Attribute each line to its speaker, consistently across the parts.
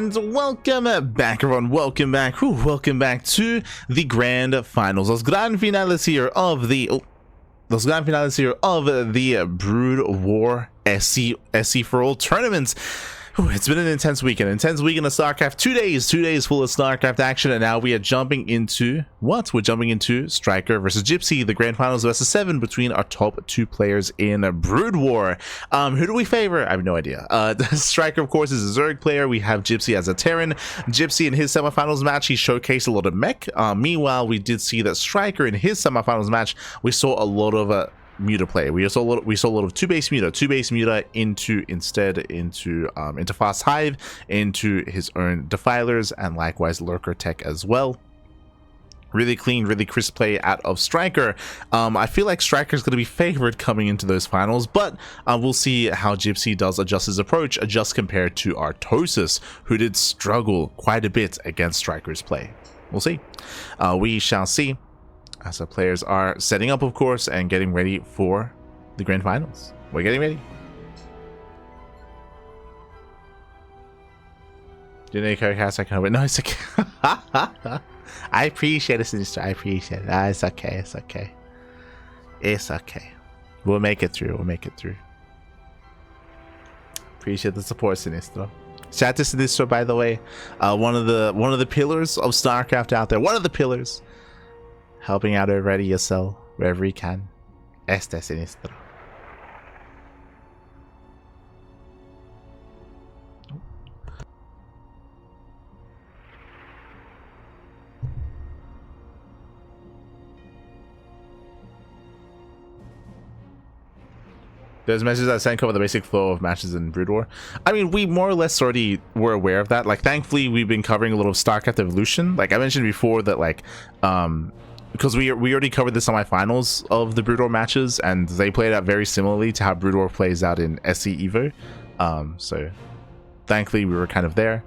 Speaker 1: And welcome back, everyone. Welcome back. Welcome back to the grand finals. Los grand finales here of the Brood War SC4ALL tournaments. It's been an intense weekend of StarCraft. 2 days full of StarCraft action, and now we are jumping into what? We're jumping into StRyKeR versus gypsy, the grand finals of SS7 between our top two players in Brood War. Who do we favor? I have no idea. StRyKeR, of course, is a Zerg player. We have gypsy as a Terran. Gypsy in his semifinals match, he showcased a lot of mech. Meanwhile, we did see that StRyKeR in his semifinals match, we saw a lot of Muta play. We saw a lot of two base Muta into Fast Hive, into his own Defilers, and likewise Lurker tech as well. Really clean, really crisp play out of StRyKeR. I feel like StRyKeR is going to be favored coming into those finals, but we'll see how gypsy does adjust his approach, compared to Artosis, who did struggle quite a bit against StRyKER's play. We'll see. We shall see. As our players are setting up, of course, and getting ready for the grand finals. We're getting ready. Do you know your character has second over? No, it's okay. I appreciate it, Sinister. I appreciate it. It's okay. It's okay. It's okay. We'll make it through. Appreciate the support, Sinister. Shout out to Sinister, by the way. One of the pillars of StarCraft out there. One of the pillars. Helping out over at ESL wherever he can. Sinistro. There's messages that sent cover the basic flow of matches in Brood War. I mean, we more or less already were aware of that. Like, thankfully, we've been covering a little of StarCraft Evolution. Like I mentioned before, that like because we already covered the semifinals of the Brood War matches, and they played out very similarly to how Brood War plays out in SC Evo. So thankfully we were kind of there.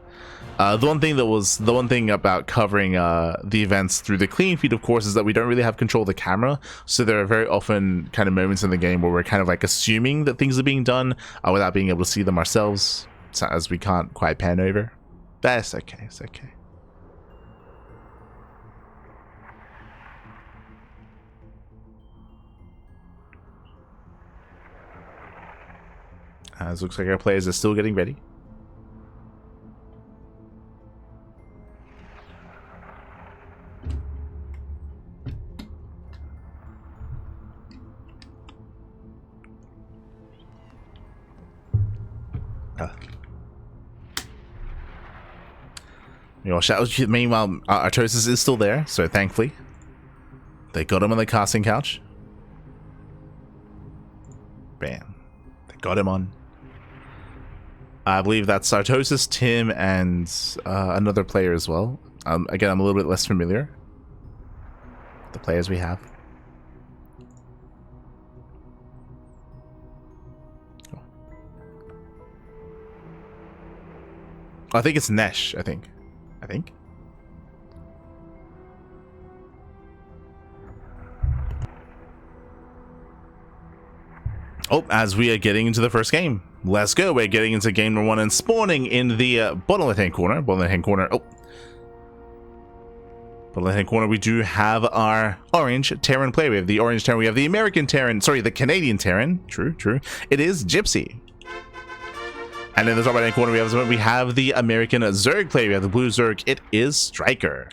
Speaker 1: The one thing about covering the events through the clean feed, of course, is that we don't really have control of the camera. So there are very often kind of moments in the game where we're kind of like assuming that things are being done without being able to see them ourselves, as we can't quite pan over. That's okay. It's okay. As looks like our players are still getting ready. Meanwhile, Artosis is still there, so thankfully they got him on the casting couch. Bam. They got him on. I believe that's Artosis, Tim, and another player as well. Again, I'm a little bit less familiar with the players we have. Oh. I think it's Nesh, I think. Oh, as we are getting into the first game. Let's go. We're getting into game number 1 and spawning in the bottom left-hand corner. Oh. Bottom left-hand corner, we do have our orange Terran player. We have the orange Terran. We have the American Terran. Sorry, the Canadian Terran. True. It is gypsy. And in the top right-hand corner, we have the American Zerg player. We have the blue Zerg. It is StRyKeR.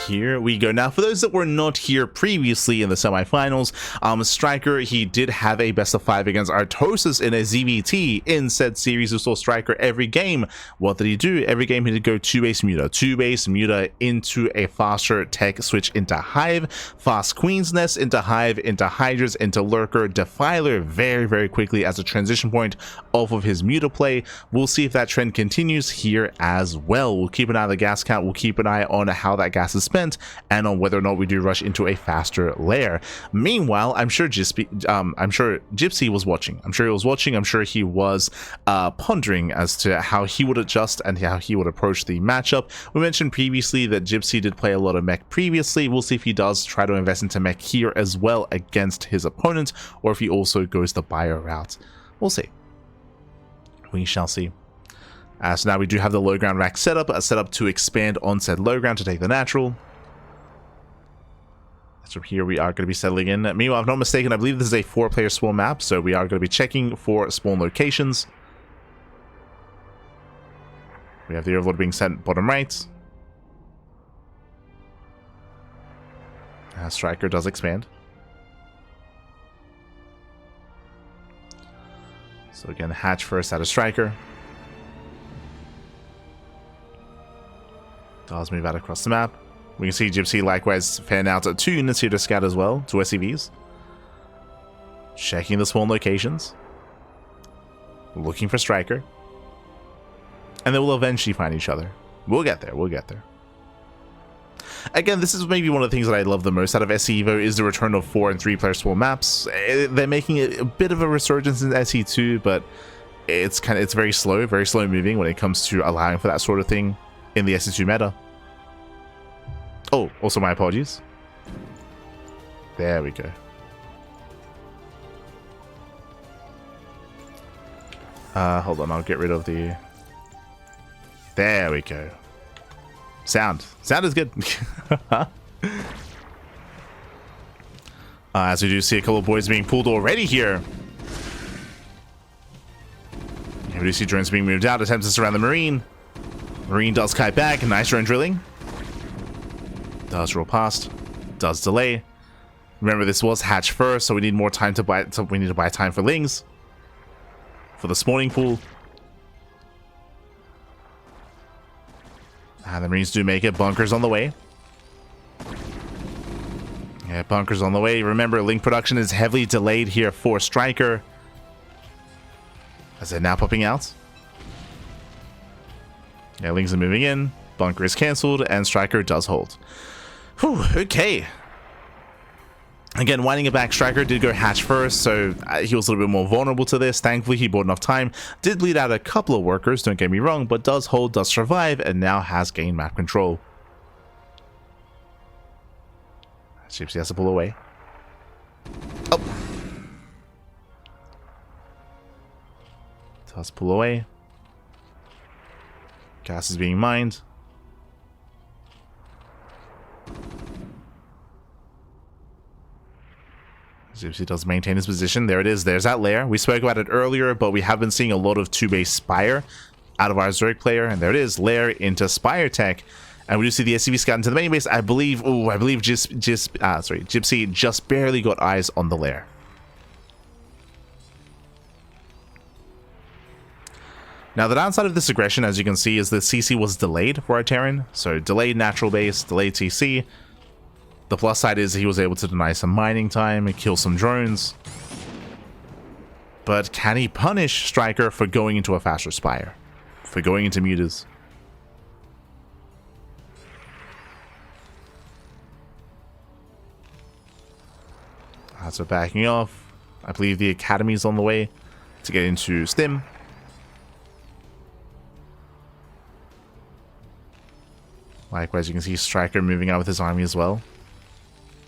Speaker 1: Here we go. Now, for those that were not here previously in the semifinals, StRyKeR, he did have a best of 5 against Artosis in a ZVT in said series. We saw StRyKeR every game. What did he do? Every game he did go two base Muta into a faster tech switch into Hive, fast Queen's Nest into Hive, into Hydras, into Lurker, Defiler very, very quickly as a transition point off of his Muta play. We'll see if that trend continues here as well. We'll keep an eye on the gas count. We'll keep an eye on how that gas is spent, and on whether or not we do rush into a faster layer. Meanwhile, I'm sure gypsy was watching. I'm sure he was pondering as to how he would adjust and how he would approach the matchup. We mentioned previously that gypsy did play a lot of mech previously. We'll see if he does try to invest into mech here as well against his opponent, or if he also goes the bio route. We'll see. We shall see. So now we do have the low ground rack set up to expand on said low ground to take the natural. So here we are going to be settling in. Meanwhile, if I'm not mistaken, I believe this is a 4-player spawn map, so we are going to be checking for spawn locations. We have the overlord being sent bottom right. StRyKeR does expand. So again, hatch first out of StRyKeR. Does move out across the map. We can see gypsy likewise fan out 2 units here to scout as well, 2 SCVs. Checking the spawn locations. Looking for StRyKeR. And they will eventually find each other. We'll get there, we'll get there. Again, this is maybe one of the things that I love the most out of SC Evo is the return of 4 and 3-player spawn maps. They're making it a bit of a resurgence in SC2, but it's very slow moving when it comes to allowing for that sort of thing in the SC2 meta. Oh, also my apologies. There we go. Hold on, I'll get rid of the... There we go. Sound is good. As we do see a couple of boys being pulled already here. We do see drones being moved out, attempts to surround the Marine. Marine does kite back, nice drone drilling. Does roll past, does delay. Remember, this was hatch first, so we need more time to buy. So we need to buy time for Lings for the spawning pool. And the Marines do make it. Bunkers on the way. Yeah, bunkers on the way. Remember, Ling production is heavily delayed here for StRyKeR. As they're now popping out. Yeah, Lings are moving in. Bunker is cancelled, and StRyKeR does hold. Whew, okay. Again, winding it back, StRyKeR did go hatch first, so he was a little bit more vulnerable to this. Thankfully, he bought enough time. Did bleed out a couple of workers, don't get me wrong, but does hold, does survive, and now has gained map control. Gypsy has to pull away. Oh! Does pull away. Gas is being mined. Gypsy does maintain his position. There it is. There's that lair. We spoke about it earlier, but we have been seeing a lot of 2-base Spire out of our Zerg player. And there it is. Lair into Spire tech. And we do see the SCV scout into the main base. I believe Gypsy just barely got eyes on the lair. Now, the downside of this aggression, as you can see, is the CC was delayed for our Terran. So, delayed natural base, delayed TC. The plus side is he was able to deny some mining time and kill some drones. But can he punish StRyKeR for going into a faster Spire? For going into mutas? So backing off. I believe the Academy's on the way to get into Stim. Likewise, you can see StRyKeR moving out with his army as well.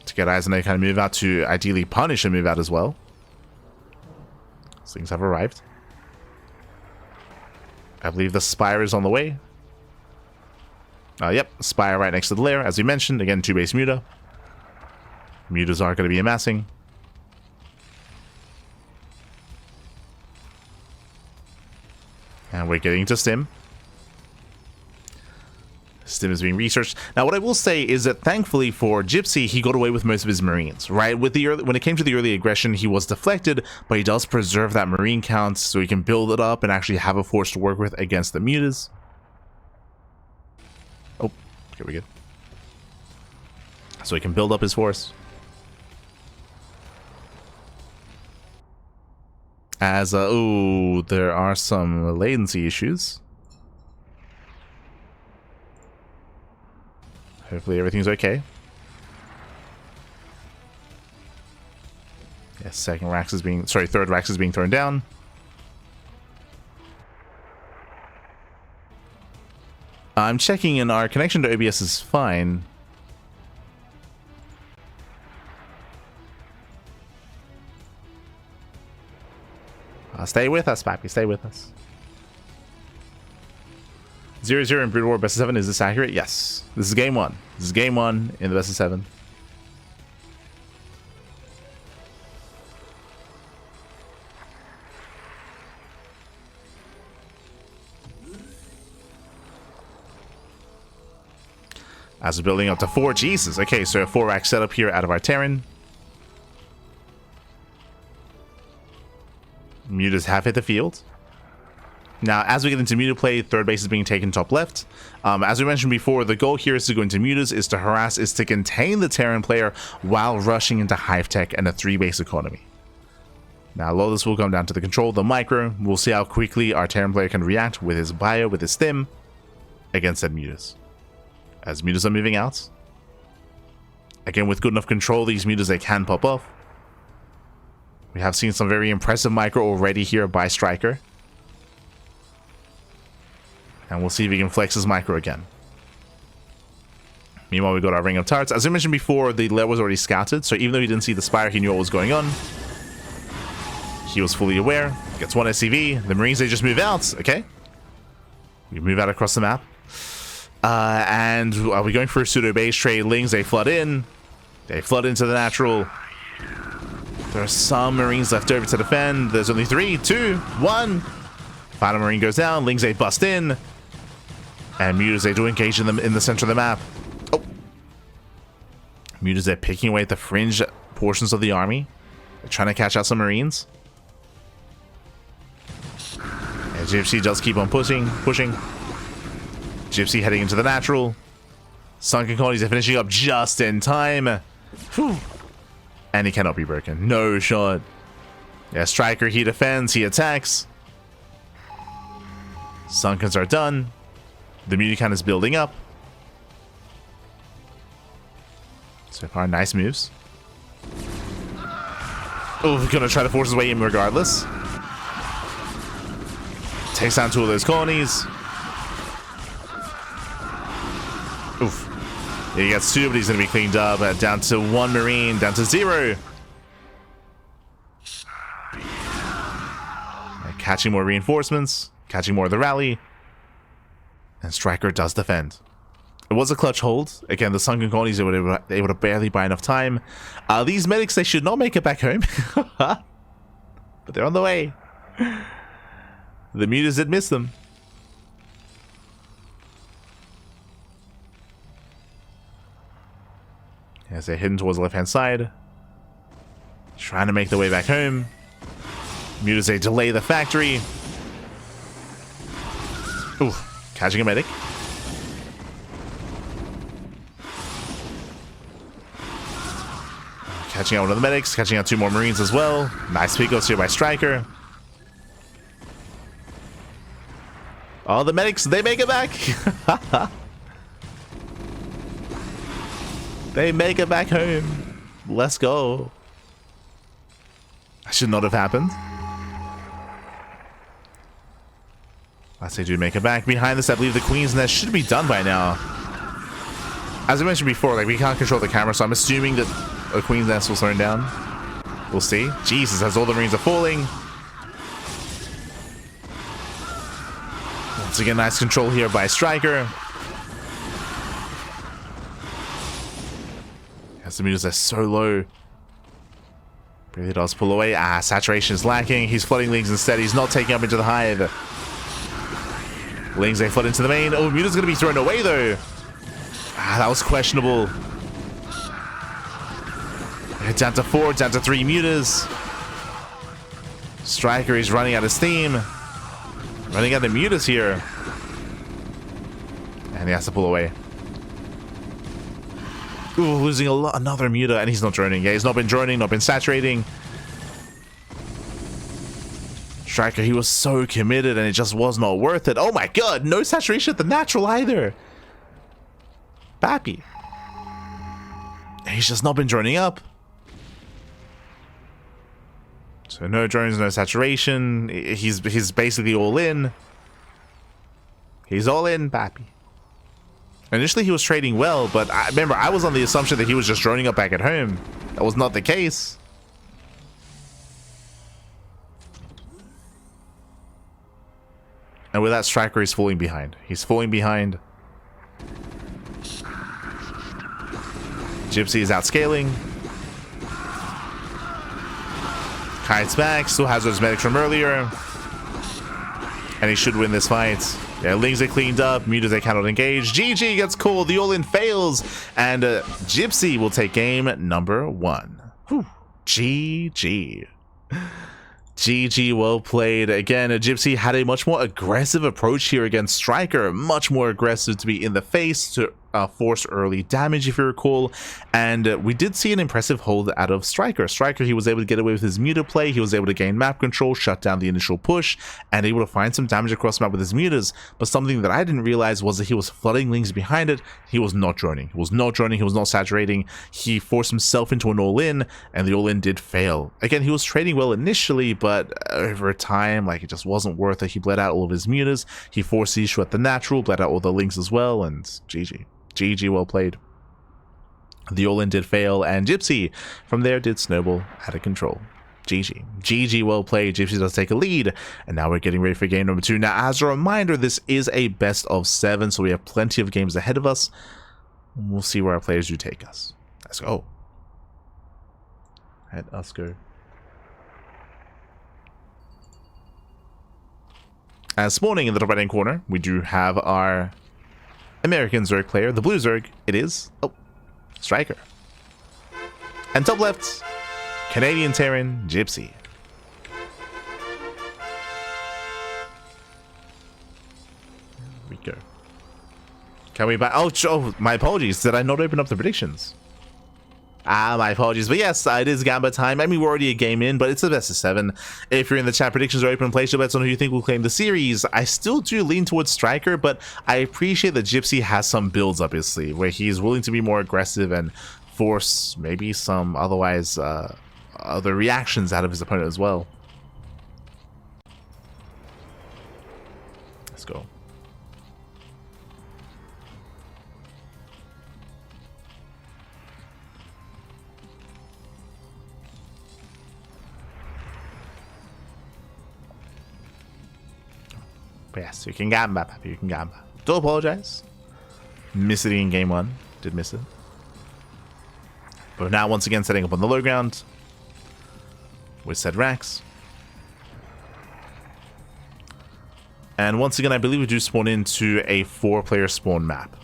Speaker 1: To get eyes on a kind of move out to ideally punish a move out as well. So things have arrived. I believe the Spire is on the way. Yep, Spire right next to the lair, as we mentioned. Again, 2-base muta. Mutas are going to be amassing. And we're getting to Stim. Stim is being researched. Now, what I will say is that thankfully for Gypsy, he got away with most of his Marines, right? With the when it came to the early aggression, he was deflected, but he does preserve that Marine count so he can build it up and actually have a force to work with against the mutas. Oh, here we go. So he can build up his force. As, oh, there are some latency issues. Hopefully everything's okay. Yes, third Rax is being thrown down. I'm checking and our connection to OBS is fine. Stay with us, Pappy, stay with us. 0-0 in Brood War best of 7. Is this accurate? Yes. This is game 1. This is game 1 in the best of 7. As we're building up to 4. Jesus. Okay, so a 4-rack setup here out of our Terran. Mutas have hit the field. Now, as we get into Muta play, third base is being taken top left. As we mentioned before, the goal here is to go into Mutas, is to harass, is to contain the Terran player while rushing into Hive Tech and a 3-base economy. Now, a lot of this will come down to the control, the micro. We'll see how quickly our Terran player can react with his bio, with his stim, against said Mutas. As Mutas are moving out. Again, with good enough control, these Mutas, they can pop off. We have seen some very impressive micro already here by StRyKeR. And we'll see if he can flex his micro again. Meanwhile, we got our ring of turrets. As I mentioned before, the lair was already scouted, so even though he didn't see the spire, he knew what was going on. He was fully aware. Gets 1 SCV. The Marines, they just move out. Okay. We move out across the map. And are we going for a pseudo base trade? Lings, they flood in. They flood into the natural. There are some Marines left over to defend. There's only 3, 2, 1. Final Marine goes down. Lings, they bust in. And Mutas, they do engage in them in the center of the map. Oh. Mutas, they're picking away at the fringe portions of the army. They're trying to catch out some Marines. And Gypsy does keep on pushing. Gypsy heading into the natural. Sunken colonies are finishing up just in time. Whew. And he cannot be broken. No shot. Yeah, StRyKeR, he defends, he attacks. Sunkens are done. The Muticon is building up. So far, nice moves. Oh, we're gonna try to force his way in regardless. Takes down 2 of those colonies. Oof. He gets 2, but he's gonna be cleaned up. Down to 1 Marine, down to 0. Catching more reinforcements, catching more of the rally. And StRyKeR does defend. It was a clutch hold. Again, the sunken colonies, they would have barely buy enough time. These medics, they should not make it back home. But they're on the way. The Mutas did miss them. As they're heading towards the left-hand side. Trying to make their way back home. Mutas, they delay the factory. Oof. Catching a medic. Catching out one of the medics. Catching out 2 more Marines as well. Nice pickups here by StRyKeR. Oh, the medics, they make it back. They make it back home. Let's go. That should not have happened. They do make it back. Behind this, I believe the Queen's Nest should be done by now. As I mentioned before, like, we can't control the camera, so I'm assuming that a Queen's Nest will turn down. We'll see. Jesus, as all the Marines are falling. Once again, nice control here by StRyKeR. As the meters are so low. Really does pull away. Saturation is lacking. He's flooding Lings instead. He's not taking up into the hive. Lings, they flood into the main. Oh, Muta's going to be thrown away, though. That was questionable. Down to 4, down to 3 Mutas. StRyKeR is running out of steam. Running out of Mutas here. And he has to pull away. Ooh, losing another Muta, and he's not droning. Yeah, he's not been droning, not been saturating. StRyKeR, he was so committed, and it just was not worth it. Oh my god, no saturation at the natural either. Pappy. He's just not been droning up. So no drones, no saturation. He's basically all in. He's all in, Pappy. Initially, he was trading well, but remember, I was on the assumption that he was just droning up back at home. That was not the case. And with that, StRyKeR is falling behind. He's falling behind. Gypsy is outscaling. Kite's back. Still has those medics from earlier. And he should win this fight. Yeah, Lings are cleaned up. Mutas they cannot engage. GG gets called. The all-in fails. And Gypsy will take game number 1. Whew. GG. GG, well played. Again, Gypsy had a much more aggressive approach here against StRyKeR. Much more aggressive to be in the face, to force early damage, if you recall. And we did see an impressive hold out of StRyKeR. He was able to get away with his muta play. He was able to gain map control, shut down the initial push, and able to find some damage across map with his mutas. But something that I didn't realize was that he was flooding Lings behind it. He was not droning. He was not droning. He was not saturating. He forced himself into an all-in, and the all-in did fail. Again, he was trading well initially, but over time, like, it just wasn't worth it. He bled out all of his mutas. He forced the issue at the natural, bled out all the Lings as well, and GG. GG, well played. The all-in did fail, and Gypsy from there did snowball out of control. GG. GG, well played. Gypsy does take a lead, and now we're getting ready for game number 2. Now, as a reminder, this is a best of 7, so we have plenty of games ahead of us. We'll see where our players do take us. Let's go. Let us go. As spawning in the top right-hand corner, we do have our American Zerg player, the blue Zerg. It is, StRyKeR. And top left, Canadian Terran, Gypsy. Here we go. Can we buy? Oh, my apologies. Did I not open up the predictions? My apologies. But yes, it is Gamba time. I mean, we're already a game in, but it's the best of 7. If you're in the chat, predictions are open. Place your bets on who you think will claim the series. I still do lean towards StRyKeR, but I appreciate that Gypsy has some builds up his sleeve, where he's willing to be more aggressive and force maybe some otherwise other reactions out of his opponent as well. Let's go. But yes, you can gamba, Pappy. You can gamba. Do apologize. Missed it in game 1. Did miss it. But now, once again, setting up on the low ground with said racks. And once again, I believe we do spawn into a 4-player spawn map.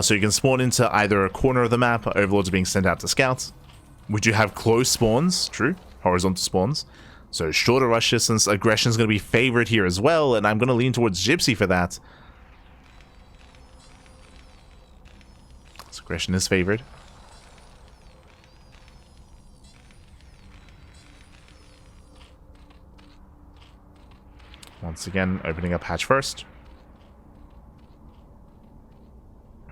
Speaker 1: So you can spawn into either a corner of the map. Overlords are being sent out to scouts. We do have close spawns. True. Horizontal spawns. So shorter rush distance, aggression is going to be favored here as well, and I'm going to lean towards Gypsy for that. So aggression is favored. Once again, opening up hatch first.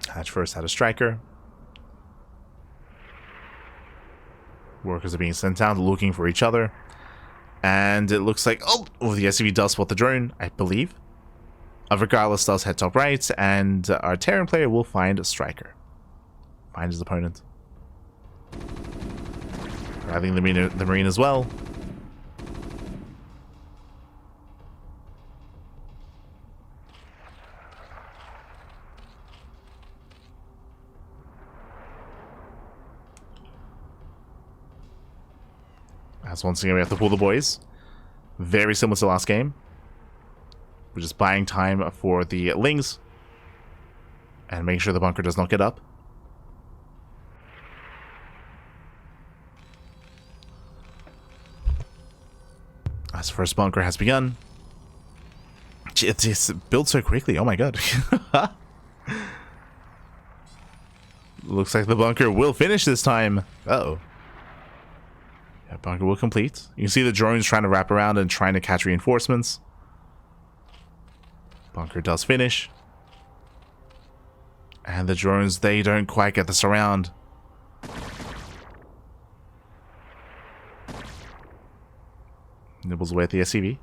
Speaker 1: Hatch first out of StRyKeR. Workers are being sent out, looking for each other. And it looks like, the SCV does spot the drone, I believe. Regardless, does head top right, and our Terran player will find StRyKeR. Find his opponent. Grabbing the Marine as well. As once again we have to pull the boys. Very similar to the last game. We're just buying time for the Lings. And making sure the bunker does not get up. As first bunker has begun. It's built so quickly, oh my god. Looks like the bunker will finish this time. Uh-oh. Bunker will complete. You can see the drones trying to wrap around and trying to catch reinforcements. Bunker does finish. And the drones, they don't quite get the surround. Nibbles away at the SCV.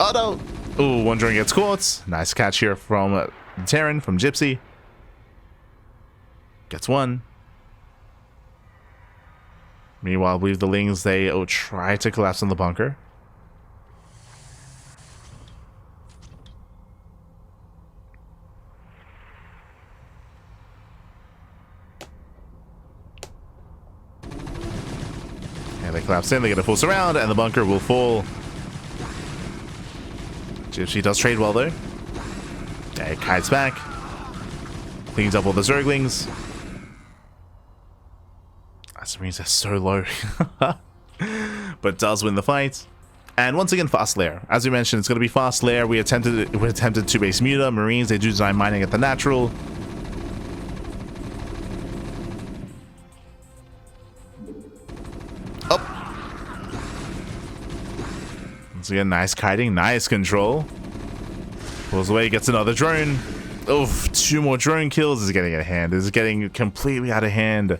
Speaker 1: Oh no! Ooh, one drone gets caught. Nice catch here from Terran, from Gypsy. Gets one. Meanwhile, I believe the Lings, they try to collapse on the bunker. collapse in, they get a full surround, and the bunker will fall. Gypsy does trade well though. It kites back. Cleans up all the Zerglings. Marines are so low. But does win the fight. And once again, fast lair. As we mentioned, it's going to be fast lair. We attempted to base Muta. Marines, they do design mining at the natural. Up. Once again, nice kiting, nice control. Pulls away, gets another drone. Oof, 2 more drone kills. This is getting out of hand. This is getting completely out of hand.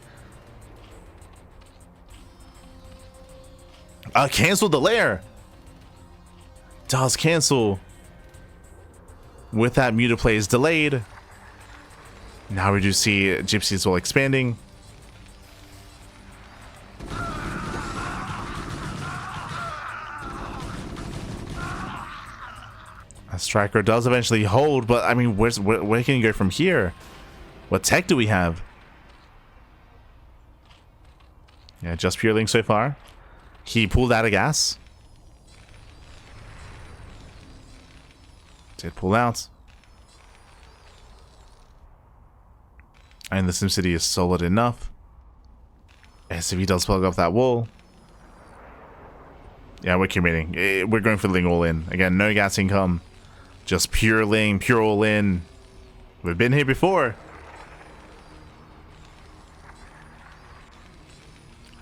Speaker 1: Cancel the lair. Does cancel. With that, Muta play is delayed. Now we do see Gypsy as well expanding. StRyKeR does eventually hold, but I mean, where can you go from here? What tech do we have? Yeah, just Purelink so far. He pulled out of gas. Did pull out. And the SimCity is solid enough. As if he does plug up that wall. Yeah, we're committing. We're going for Ling all in. Again, no gas income. Just pure Ling, pure all in. We've been here before.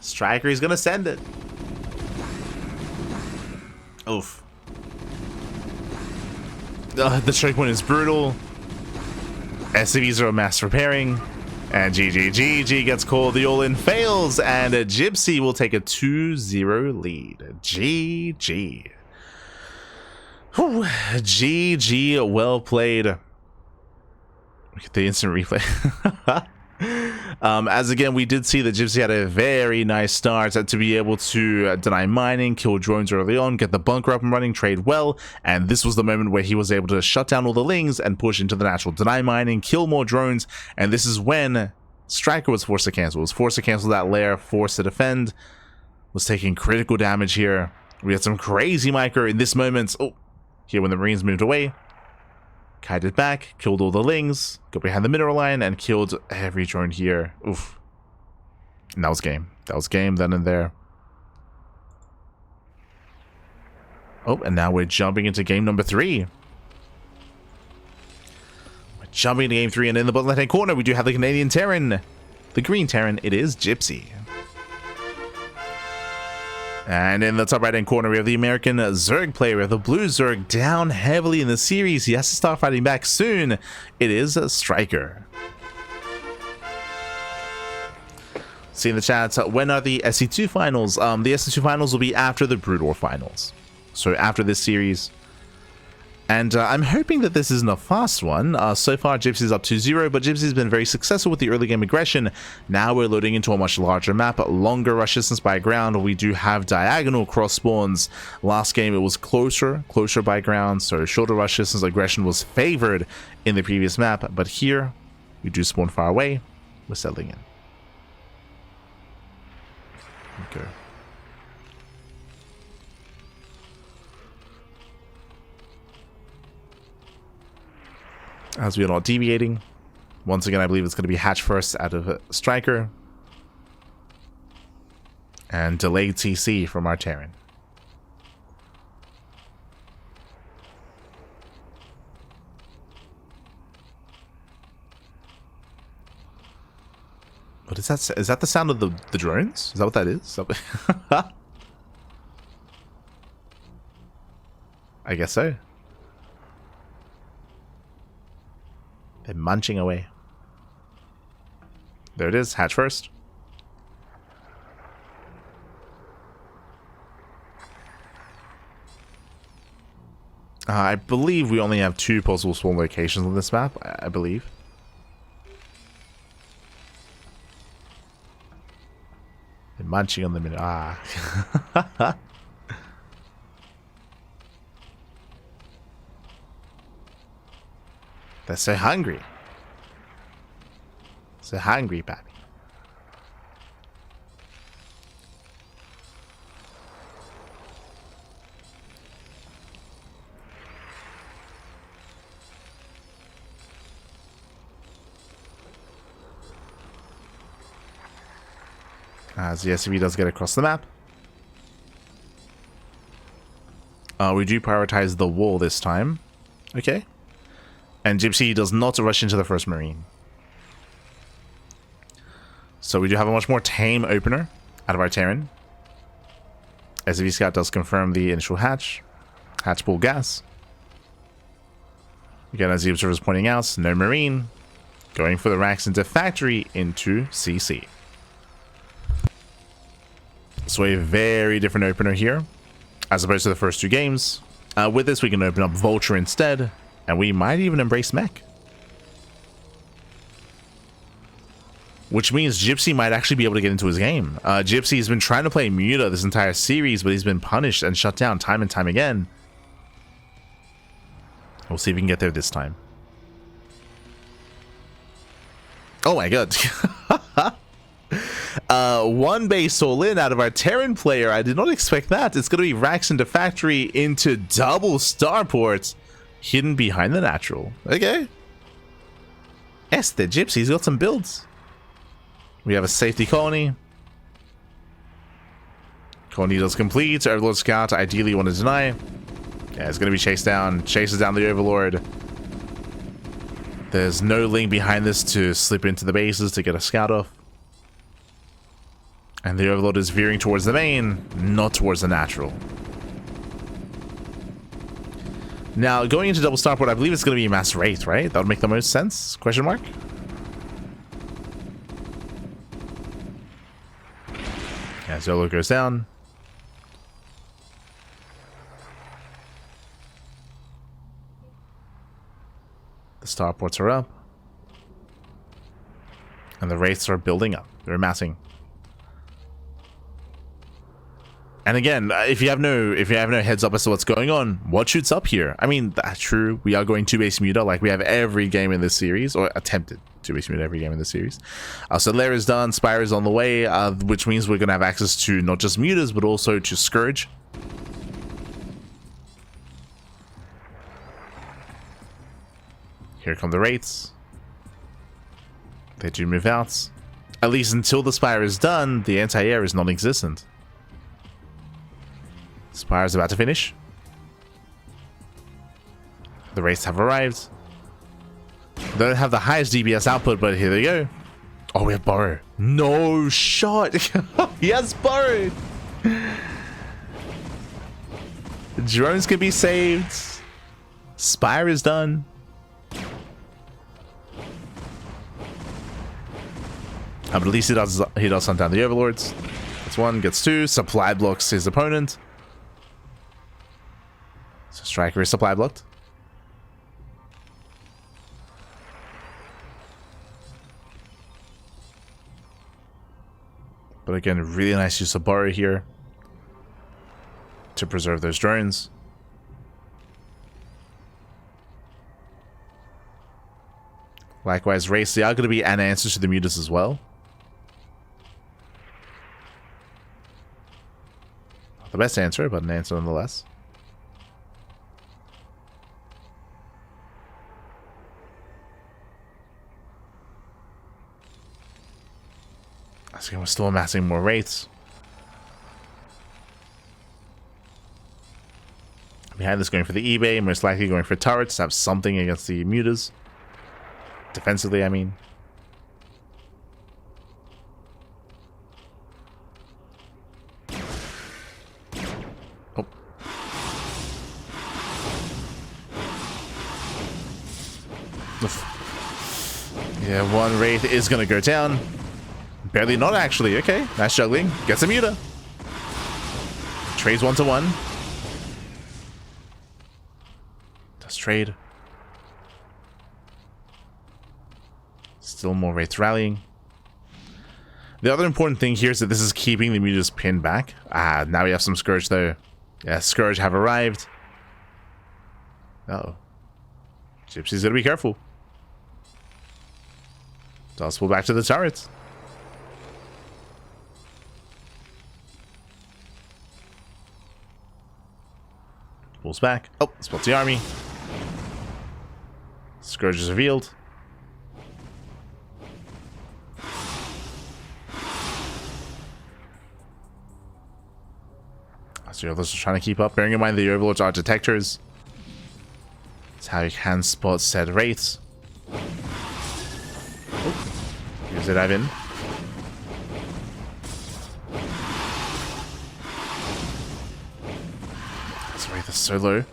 Speaker 1: StRyKeR is gonna send it. Oof. The choke point is brutal. SCVs are mass repairing. And GG gets called. The all-in fails. And a Gypsy will take a 2-0 lead. GG. Whew. GG, well played. Look at the instant replay. As again, we did see that Gypsy had a very nice start to be able to deny mining, kill drones early on, get the bunker up and running, trade well, and this was the moment where he was able to shut down all the Lings and push into the natural, deny mining, kill more drones, and this is when StRyKeR was forced to cancel. Was forced to cancel that lair, forced to defend, was taking critical damage here. We had some crazy micro in this moment. Oh, here when the Marines moved away. Kited back, killed all the Lings, got behind the mineral line, and killed every drone here. Oof. And that was game. That was game then and there. Oh, and now we're jumping into game number 3. We're jumping into game 3, and in the bottom left-hand corner, we do have the Canadian Terran. The green Terran, it is Gypsy. And in the top right-hand corner, we have the American Zerg player. We have the blue Zerg down heavily in the series. He has to start fighting back soon. It is StRyKeR. See in the chat, when are the SC2 finals? The SC2 finals will be after the Brood War finals. So after this series. And I'm hoping that this isn't a fast one. So far, Gypsy's up 2-0, but Gypsy's been very successful with the early game aggression. Now we're loading into a much larger map, longer rush distance by ground. We do have diagonal cross spawns. Last game, it was closer by ground, so shorter rush distance aggression was favored in the previous map. But here, we do spawn far away. We're settling in. Okay. As we are not deviating. Once again, I believe it's going to be hatch first out of StRyKeR. And delayed TC from our Terran. What is that? Is that the sound of the drones? Is that what that is? I guess so. They're munching away. There it is. Hatch first. I believe we only have 2 possible spawn locations on this map. I believe. They're munching on the minute. Ah. They're so hungry. So hungry, Pappy. as the SCV does get across the map. We do prioritize the wall this time. Okay. And Gypsy does not rush into the first Marine. So we do have a much more tame opener out of our Terran. SCV Scout does confirm the initial hatch. Hatchable gas. Again, as the observer is pointing out, no Marine. Going for the racks into factory into CC. So a very different opener here, as opposed to the first two games. With this, we can open up Vulture instead, and we might even embrace Mech. Which means Gypsy might actually be able to get into his game. Gypsy has been trying to play Muta this entire series, but he's been punished and shut down time and time again. We'll see if we can get there this time. Oh my god. One base all in out of our Terran player. I did not expect that. It's going to be racks into factory into double starports hidden behind the natural. Okay. Yes, the Gypsy's got some builds. We have a safety colony. Colony does complete. Overlord Scout ideally want to deny. Yeah, it's going to be chased down. Chases down the Overlord. There's no link behind this to slip into the bases to get a scout off. And the Overlord is veering towards the main, not towards the natural. Now, going into double starport, I believe it's going to be mass wraith, right? That would make the most sense? Question mark? Yeah, Zolo goes down. The starports are up. And the wraiths are building up. They're amassing. And again, if you have no heads up as to what's going on, what shoots up here? I mean, that's true. We are going 2-base Muta like we have every game in this series, or attempted 2-base Muta every game in this series. So Lair is done, Spire is on the way, which means we're going to have access to not just Mutas, but also to Scourge. Here come the Wraiths. They do move out. At least until the Spire is done, the anti-air is non-existent. Spire is about to finish. The Wraiths have arrived. They don't have the highest DPS output, but here they go. Oh, we have Burrow. No shot. He has Burrow. Drones can be saved. Spire is done. But at least he does hunt down the Overlords. That's one, gets two. Supply blocks his opponent. So StRyKeR is supply blocked. But again, really nice use of Burrow here to preserve those drones. Likewise, Wraiths, they are going to be an answer to the Mutas as well. Not the best answer, but an answer nonetheless. So we're still amassing more Wraiths. Behind this, going for the eBay, most likely going for turrets to have something against the Mutas. Defensively, I mean. Oh. Yeah, one Wraith is going to go down. Barely not, actually. Okay, nice juggling. Gets a Muta. Trades 1-to-1. Does trade. Still more Wraiths rallying. The other important thing here is that this is keeping the Mutas pinned back. Now we have some Scourge, though. Yeah, Scourge have arrived. Uh-oh. Gypsy's gonna be careful. Does pull back to the turrets. Pulls back. Oh, spots the army. Scourge is revealed. So others are trying to keep up. Bearing in mind the overlords are detectors. That's how you can spot said wraiths. Oh, here's it, Ivan. This wraith is so low.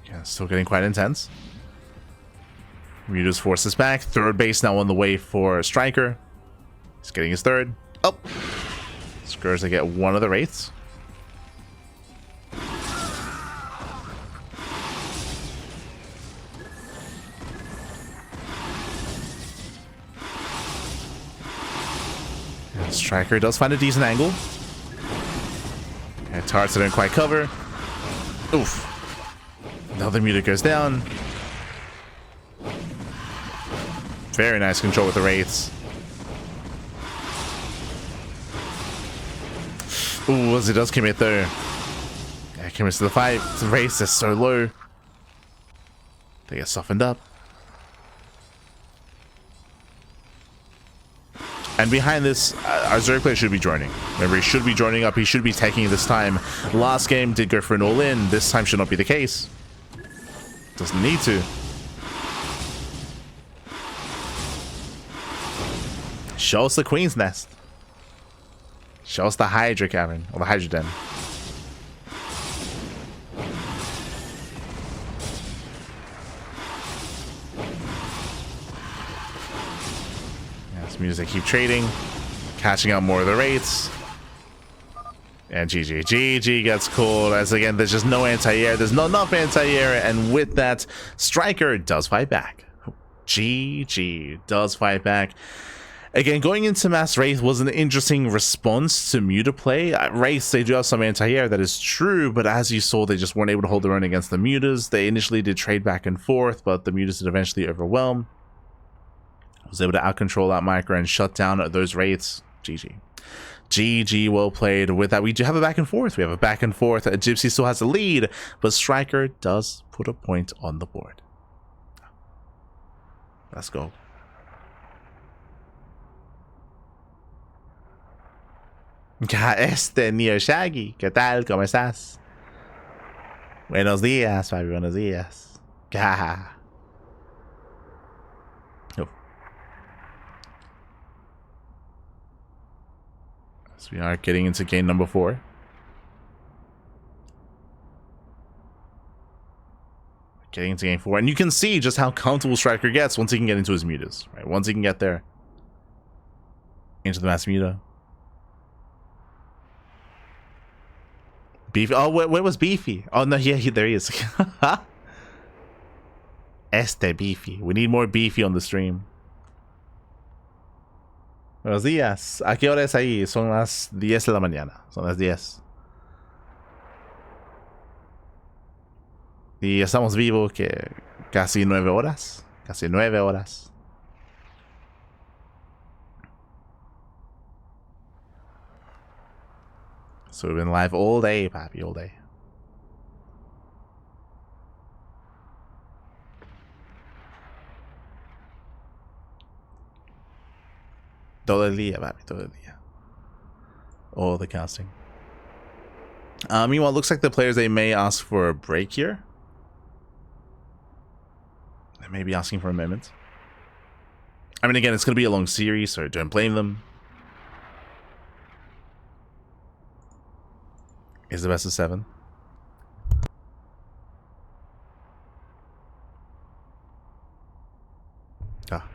Speaker 1: Yeah, still getting quite intense. Mutas forces back. Third base now on the way for StRyKeR. He's getting his third. Oh! Scurs to get one of the wraiths. And StRyKeR does find a decent angle. And turrets didn't quite cover. Oof. Another muta goes down. Very nice control with the wraiths. Ooh, as he does commit though. Yeah, commits to the fight. The wraiths are so low. They get softened up. And behind this, our Zerg player should be joining. Remember, he should be joining up. He should be taking it this time. Last game did go for an all-in. This time should not be the case. Doesn't need to. Show us the Queen's Nest. Show us the Hydra Cavern, or the Hydra Den. Yes, music keep trading, catching out more of the wraiths. And GG gets called, as again, there's just no anti-air, there's not enough anti-air, and with that, StRyKeR does fight back. GG does fight back. Again, going into Mass Wraith was an interesting response to Muta play. Wraiths, they do have some anti-air, that is true, but as you saw, they just weren't able to hold their own against the Mutas. They initially did trade back and forth, but the Mutas did eventually overwhelm. Was able to out-control that micro and shut down those Wraiths. GG. GG, well played. With that, we do have a back and forth. We have a back and forth. Gypsy still has the lead, but StRyKeR does put a point on the board. Let's go. Neo Shaggy, ¿qué tal? ¿Cómo estás? Buenos días, Fabi, buenos días. Oh. So we are getting into game number 4. Getting into game 4, and you can see just how comfortable StRyKeR gets once he can get into his mutas, right? Once he can get there into the mass muta. Beefy. Oh, where was Beefy? Oh no, yeah, there he is. Beefy. We need more Beefy on the stream. Buenos días. ¿A qué hora es ahí? Son las 10 de la mañana. Son las 10. Y estamos vivos que casi 9 horas. Casi 9 horas. So we've been live all day, papi, all day. Todo el día, papi, todo el día. All the casting. Meanwhile, it looks like the players, they may ask for a break here. They may be asking for a moment. I mean, again, it's going to be a long series, so don't blame them. Is the best of 7. Ah.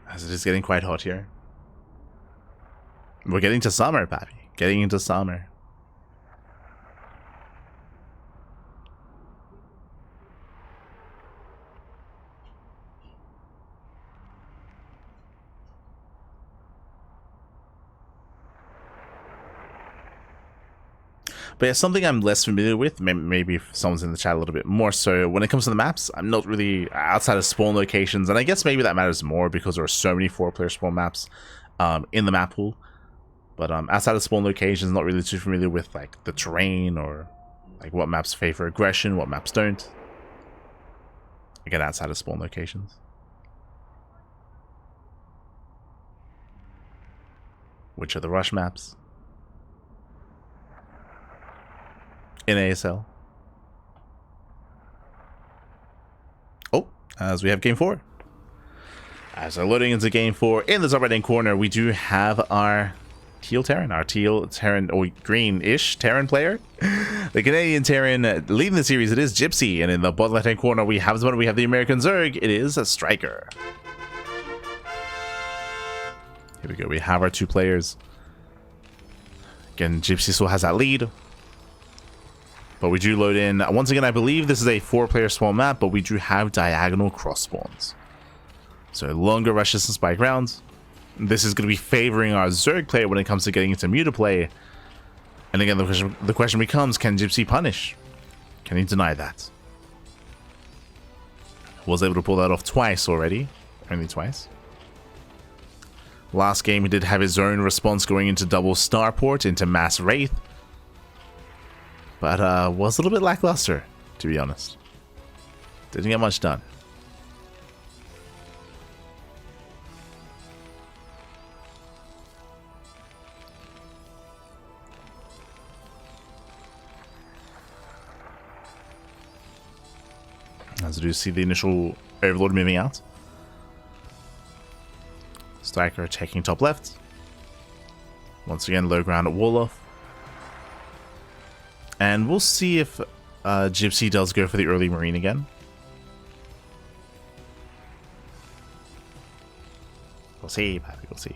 Speaker 1: As it is getting quite hot here. We're getting to summer, papi. Getting into summer. But yeah, something I'm less familiar with, maybe if someone's in the chat a little bit more so, when it comes to the maps, I'm not really outside of spawn locations, and I guess maybe that matters more because there are so many 4-player spawn maps in the map pool. But outside of spawn locations, not really too familiar with like the terrain or like what maps favor aggression, what maps don't. Again, outside of spawn locations. which are the rush maps in ASL. Oh, as we have game 4. As we're loading into game 4, in the top right hand corner, we do have our teal Terran, or green-ish Terran player. The Canadian Terran leading the series, it is Gypsy. And in the bottom left hand corner, we have the American Zerg, it is StRyKeR. Here we go, we have our 2 players. Again, Gypsy still has that lead. But we do load in, once again, I believe this is a 4-player spawn map, but we do have diagonal cross spawns. So longer rushes and spike rounds. This is going to be favoring our Zerg player when it comes to getting into muta play. And again, the question becomes, can Gypsy punish? Can he deny that? Was able to pull that off twice already. Only twice. Last game, he did have his own response going into double starport into mass wraith. But was a little bit lackluster, to be honest. Didn't get much done. As we do see the initial Overlord moving out. StRyKeR taking top left. Once again, low ground at Wolof. And we'll see if Gypsy does go for the early Marine again. We'll see, Pappy, we'll see.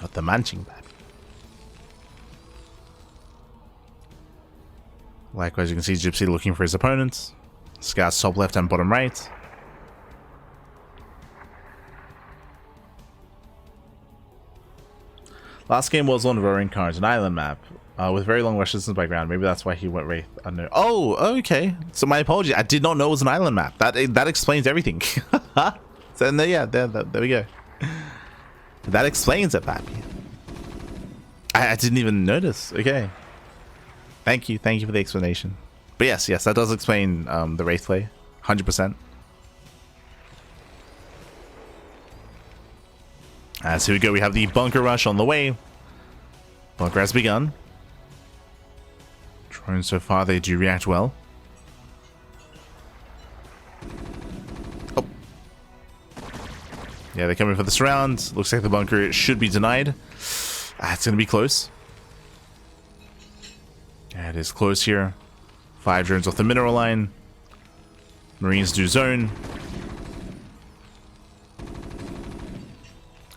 Speaker 1: Got the manching back. Likewise, you can see Gypsy looking for his opponents. Scouts top left and bottom right. Last game was on Roaring Cards, an island map with very long rushes in the background. Maybe that's why he went Wraith. Oh, okay. So my apology. I did not know it was an island map. That explains everything. So yeah, there we go. That explains it, Pappy. I didn't even notice. Okay. Thank you for the explanation. But yes, that does explain the Wraith play, 100%. So here we go, we have the bunker rush on the way. Bunker has begun. Drones so far, they do react well. Oh. Yeah, they're coming for the surround. Looks like the bunker should be denied. It's going to be close. Yeah, it is close here. 5 drones off the mineral line. Marines do zone.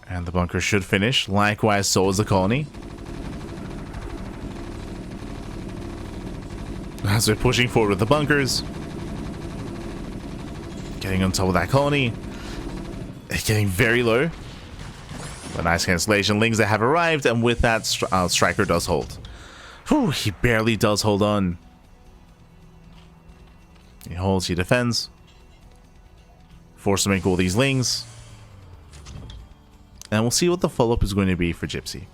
Speaker 1: And the bunker should finish. Likewise, so is the colony. As we're pushing forward with the bunkers. Getting on top of that colony. It's getting very low. A nice cancellation. Lings that have arrived, and with that, StRyKeR does hold. Whew, he barely does hold on. He holds, he defends. Forced to make all these Lings. And we'll see what the follow-up is going to be for Gypsy.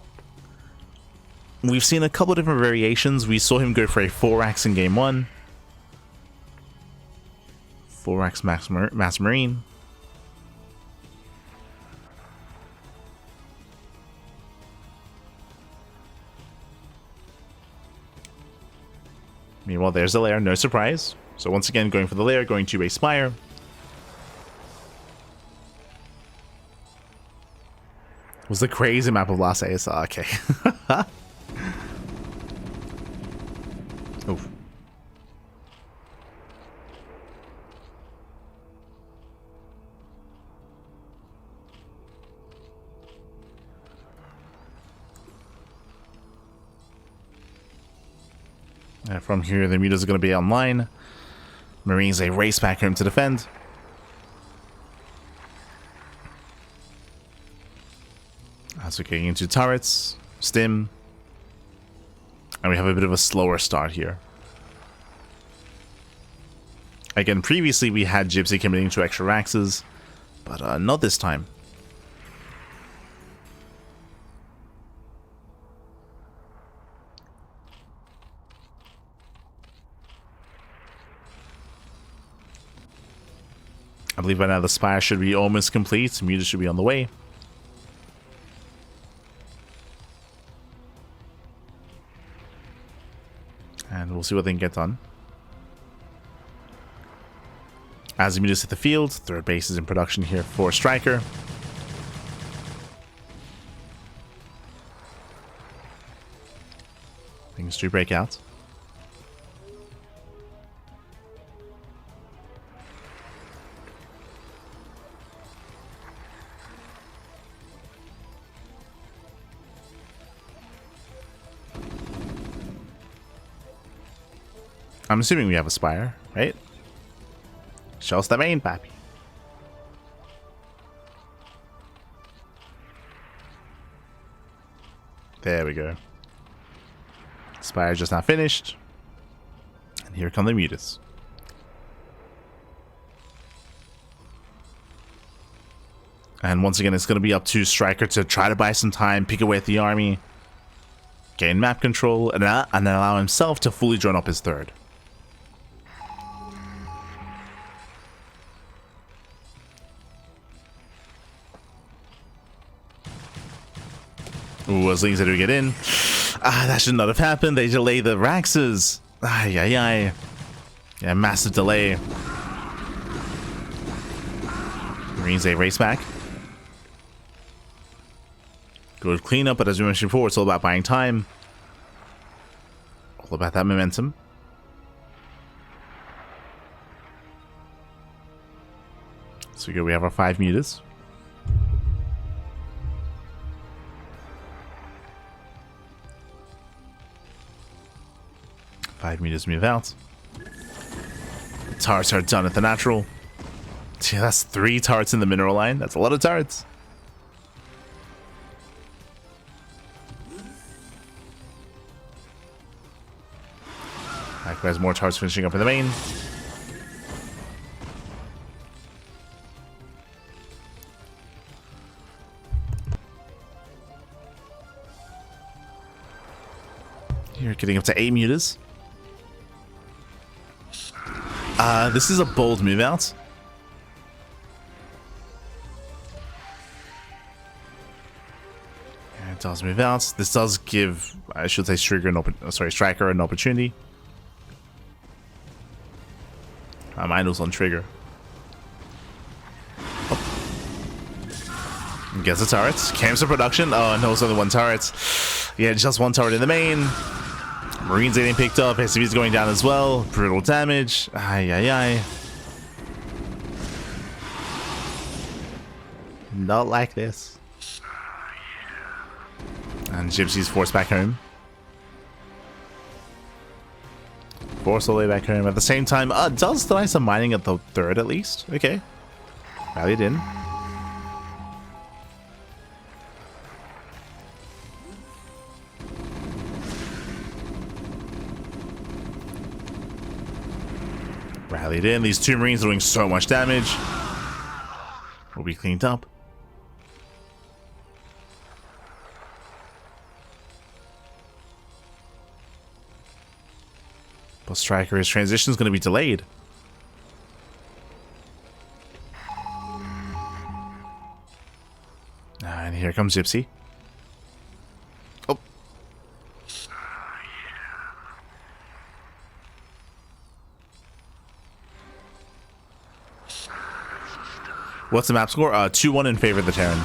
Speaker 1: We've seen a couple of different variations. We saw him go for a 4-axe in game 1. 4-axe mass marine. Meanwhile, there's the lair, no surprise. So once again, going for the lair, going to a spire. Was the crazy map of last ASR, okay. Oof. And from here, the mutas are going to be online. Marines, they race back home to defend. As we're getting into turrets, stim. And we have a bit of a slower start here. Again, previously we had Gypsy committing to extra axes, but not this time. I believe by now the spire should be almost complete. Mutas should be on the way. And we'll see what they can get done. As the mutas hit the field, third base is in production here for StRyKeR. Things do break out. I'm assuming we have a spire, right? Show us the main, pappy. There we go. Spire just not finished. And here come the mutas. And once again, it's going to be up to StRyKeR to try to buy some time, pick away at the army, gain map control, and then allow himself to fully drone up his third. Ooh, as Leans to get in. That should not have happened. They delay the Raxes. Ay, ay, ay. Yeah, massive delay. Marines, they race back. Good cleanup, but as we mentioned before, it's all about buying time. All about that momentum. So we have our 5 mutas. Five mutas move out. Turrets are done at the natural. Yeah, that's 3 turrets in the mineral line. That's a lot of turrets. Likewise, more turrets finishing up in the main. You're getting up to 8 mutas. This is a bold move out. Yeah, it does move out. This does give, I should say, StRyKeR an opportunity. Mine was on trigger. Oh. Gets the turrets. Camps in production. Oh, no, it's only 1 turret. Yeah, just 1 turret in the main. Marines getting picked up. SCV's going down as well. Brutal damage. Ay, ay, ay. Not like this. And Gypsy's forced back home. Forced all the way back home. At the same time, does deny some mining at the third at least. Okay. Rallied in. Rallied in. These 2 Marines are doing so much damage. Will be cleaned up. But StRyKER's transition is going to be delayed. And here comes Gypsy. Oh. What's the map score? 2-1 in favor of the Terran.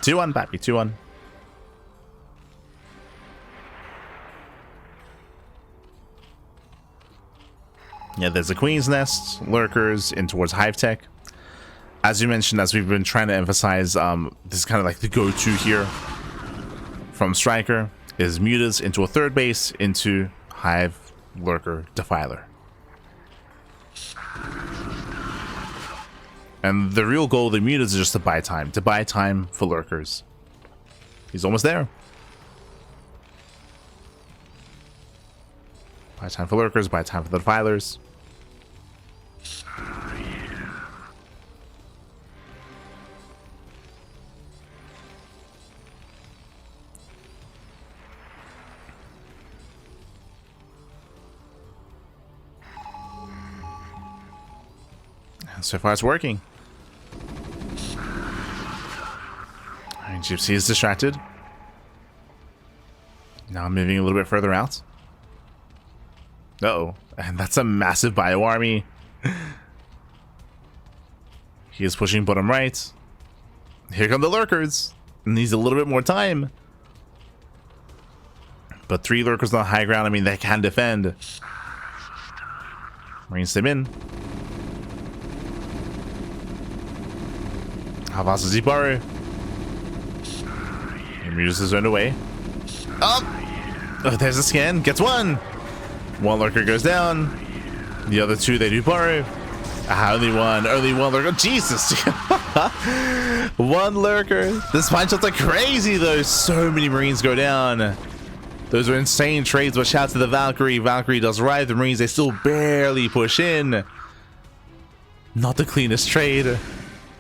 Speaker 1: 2-1, Pappy, 2-1. Yeah, there's a Queen's Nest, Lurkers, in towards Hive Tech. As you mentioned, as we've been trying to emphasize, this is kind of like the go-to here from StRyKER, is mutas into a third base, into Hive, Lurker, Defiler. And the real goal of the mutas is just to buy time for Lurkers. He's almost there. Buy time for Lurkers, buy time for the Defilers. And so far it's working. Alright, Gypsy is distracted. Now moving a little bit further out. Uh-oh. And that's a massive bio army. He is pushing bottom right. Here come the lurkers. Needs a little bit more time. But 3 lurkers on the high ground, I mean, they can defend. Marines them in. How fast does he burrow? He moves his own away. Up! Oh, there's a scan. Gets 1. 1 lurker goes down. The other 2, they do burrow. Only one lurker. Jesus! 1 lurker. The spine shots are crazy though. So many Marines go down. Those are insane trades, but shout out to the Valkyrie. Valkyrie does right. The Marines, they still barely push in. Not the cleanest trade.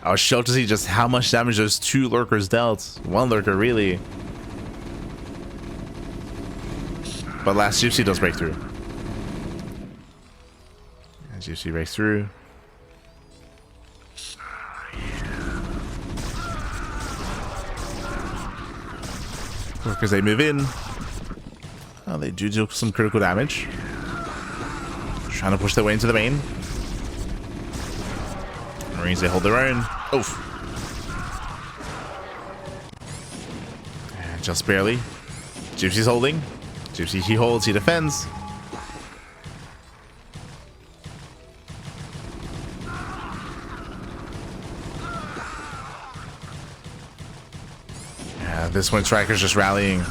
Speaker 1: I was shocked to see just how much damage those 2 lurkers dealt. 1 lurker, really. But last Gypsy does break through. And Gypsy breaks through. Lurkers, they move in. Oh, they do some critical damage. Trying to push their way into the main. Marines, they hold their own. Oof. And just barely. Gypsy's holding. Gypsy, he holds, he defends. Yeah, this one StRyKeR's just rallying.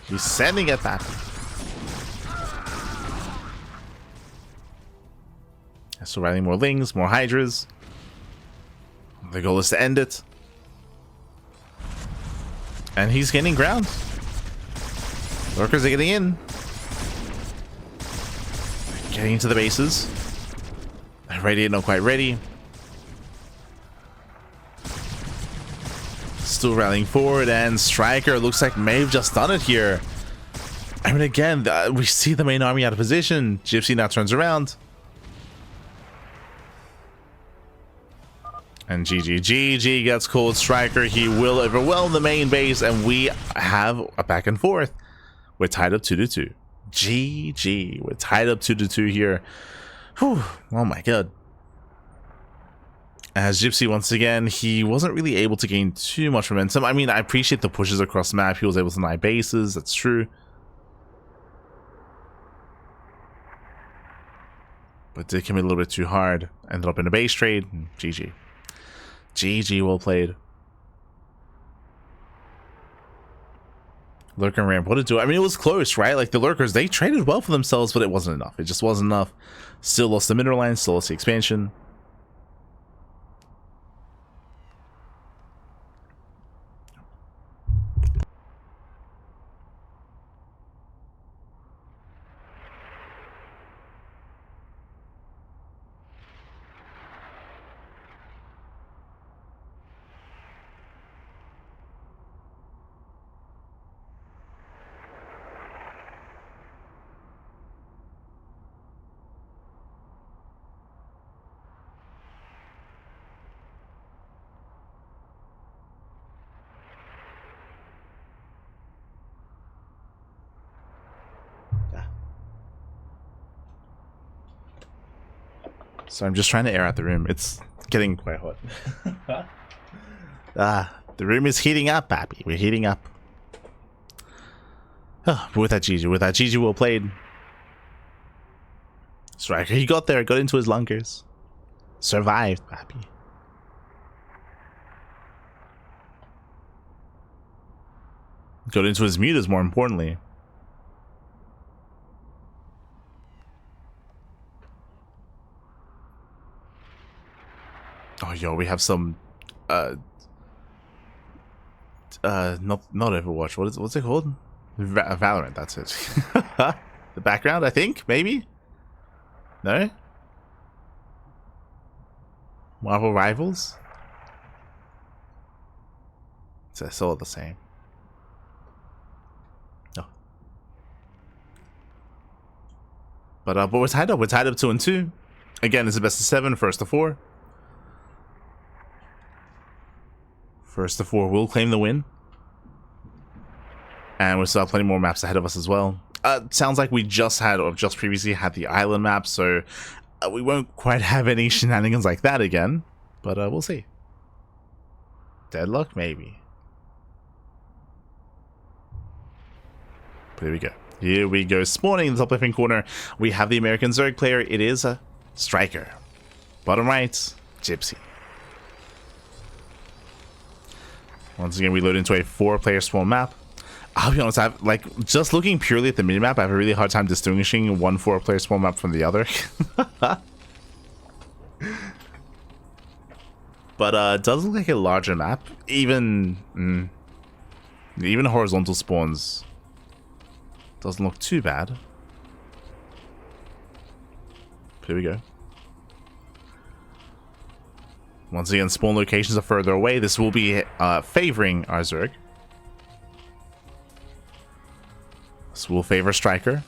Speaker 1: He's sending it back. So rallying more Lings, more Hydras. The goal is to end it. And he's gaining ground. Lurkers are getting in. Getting into the bases. Ready, not quite ready. Still rallying forward, and StRyKeR looks like may have just done it here. I mean, again, we see the main army out of position. Gypsy now turns around. And GG gets called. StRyKeR, he will overwhelm the main base, and we have a back and forth. We're tied up 2-2. GG. We're tied up 2-2 here. Whew. Oh my god. As Gypsy, once again, he wasn't really able to gain too much momentum. I mean, I appreciate the pushes across the map. He was able to deny bases. That's true. But did commit a little bit too hard. Ended up in a base trade. GG. GG, well played. Lurker and ramp, what did it do? I mean, it was close, right? Like, the Lurkers, they traded well for themselves, but it wasn't enough. It just wasn't enough. Still lost the mineral line, still lost the expansion. So I'm just trying to air out the room. It's getting quite hot. The room is heating up, Pappy. We're heating up. Oh, but with that GG well played. StRyKeR, he got there, got into his lunkers. Survived, Pappy. Got into his mutas, more importantly. Oh, yo, we have some, not Overwatch. What's it called? Valorant. That's it. The background, I think, maybe. No. Marvel Rivals. It's all the same. No. But we're tied up. We're tied up 2-2. Again, it's a best of 7, first to 4. First to 4 will claim the win. And we still have plenty more maps ahead of us as well. Sounds like we just had, or just previously had, the island map, so we won't quite have any shenanigans like that again. But we'll see. Deadlock, maybe. Here we go. Here we go. Spawning in the top left-hand corner, we have the American Zerg player. It is a StRyKeR. Bottom right, Gypsy. Once again, we load into a 4-player spawn map. I'll be honest, I've, like, just looking purely at the minimap, I have a really hard time distinguishing one 4-player spawn map from the other. But it does look like a larger map. Even horizontal spawns doesn't look too bad. Here we go. Once again, spawn locations are further away. This will be favoring our Zerg. This will favor StRyKeR.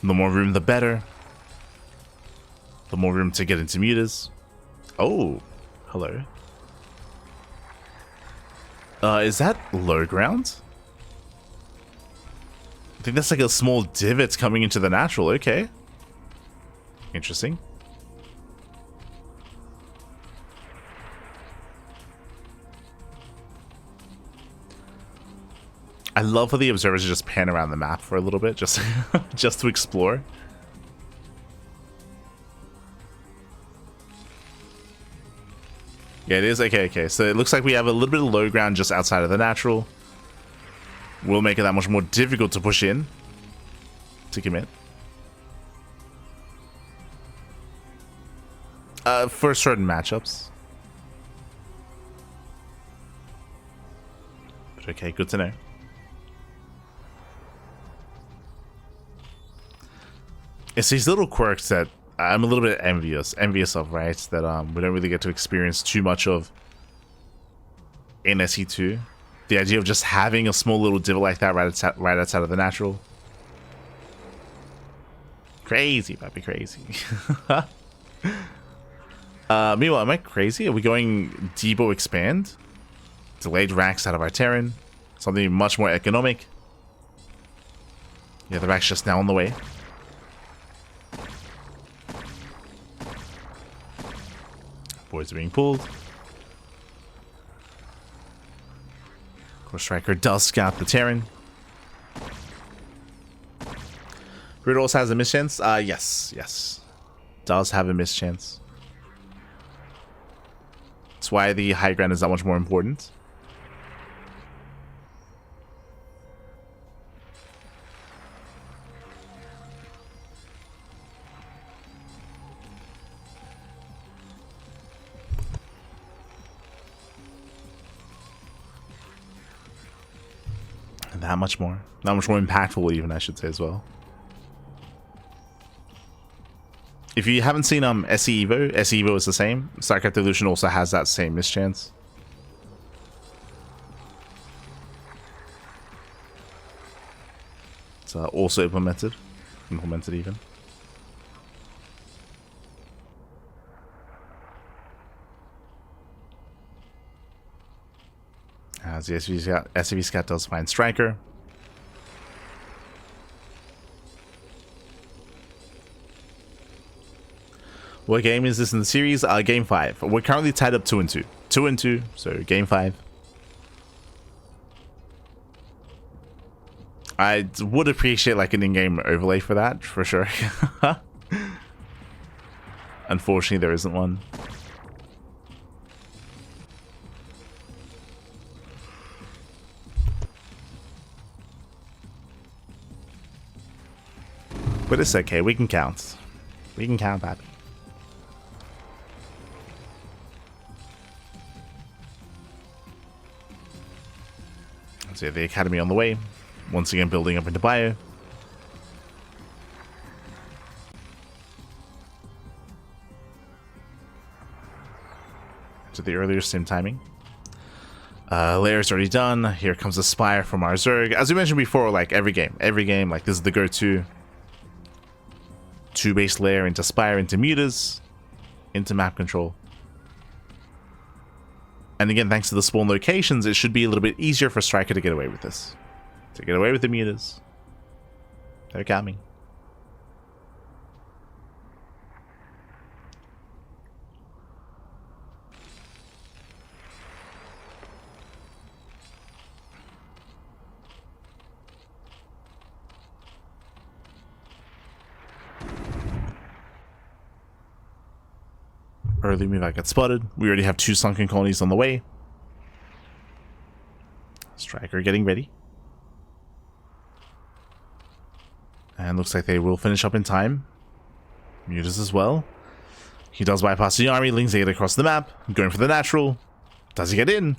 Speaker 1: The more room, the better. The more room to get into mutas. Oh, hello. Is that low ground? I think that's like a small divot coming into the natural. Okay. Interesting. I love how the observers just pan around the map for a little bit, just just to explore. Yeah, it is. Okay. So it looks like we have a little bit of low ground just outside of the natural. Will make it that much more difficult to push in, to commit. For certain matchups. But okay, good to know. It's these little quirks that I'm a little bit envious of, right? That we don't really get to experience too much of in SE2. The idea of just having a small little divot like that right outside of the natural. Crazy, might be crazy. Meanwhile, am I crazy? Are we going Debo expand? Delayed racks out of our Terran. Something much more economic. Yeah, the rack's just now on the way. Boys are being pulled. Of course, StRyKeR does scout the Terran. Grid also has a mischance. Yes. Does have a mischance. That's why the high ground is that much more important. That much more impactful, even, I should say, as well. If you haven't seen SE Evo is the same. StarCraft Evolution also has that same mischance. It's also implemented even. As the SCV Scout does find StRyKeR. What game is this in the series? Game 5. We're currently tied up 2-2. 2-2, so game 5. I would appreciate like an in-game overlay for that, for sure. Unfortunately, there isn't one. But it's okay, we can count. We can count that. So yeah, the academy on the way. Once again, building up into bio. To the earlier sim timing. Layer's already done. Here comes the Spire from our Zerg. As we mentioned before, like every game, like this is the go-to 2 base layer into Spire, into Mutas, into map control. And again, thanks to the spawn locations, it should be a little bit easier for StRyKeR to get away with this. To get away with the Mutas. They're coming. Early move, I got spotted. We already have 2 sunken colonies on the way. StRyKeR getting ready. And looks like they will finish up in time. Mutas as well. He does bypass the army. Lings it across the map. Going for the natural. Does he get in?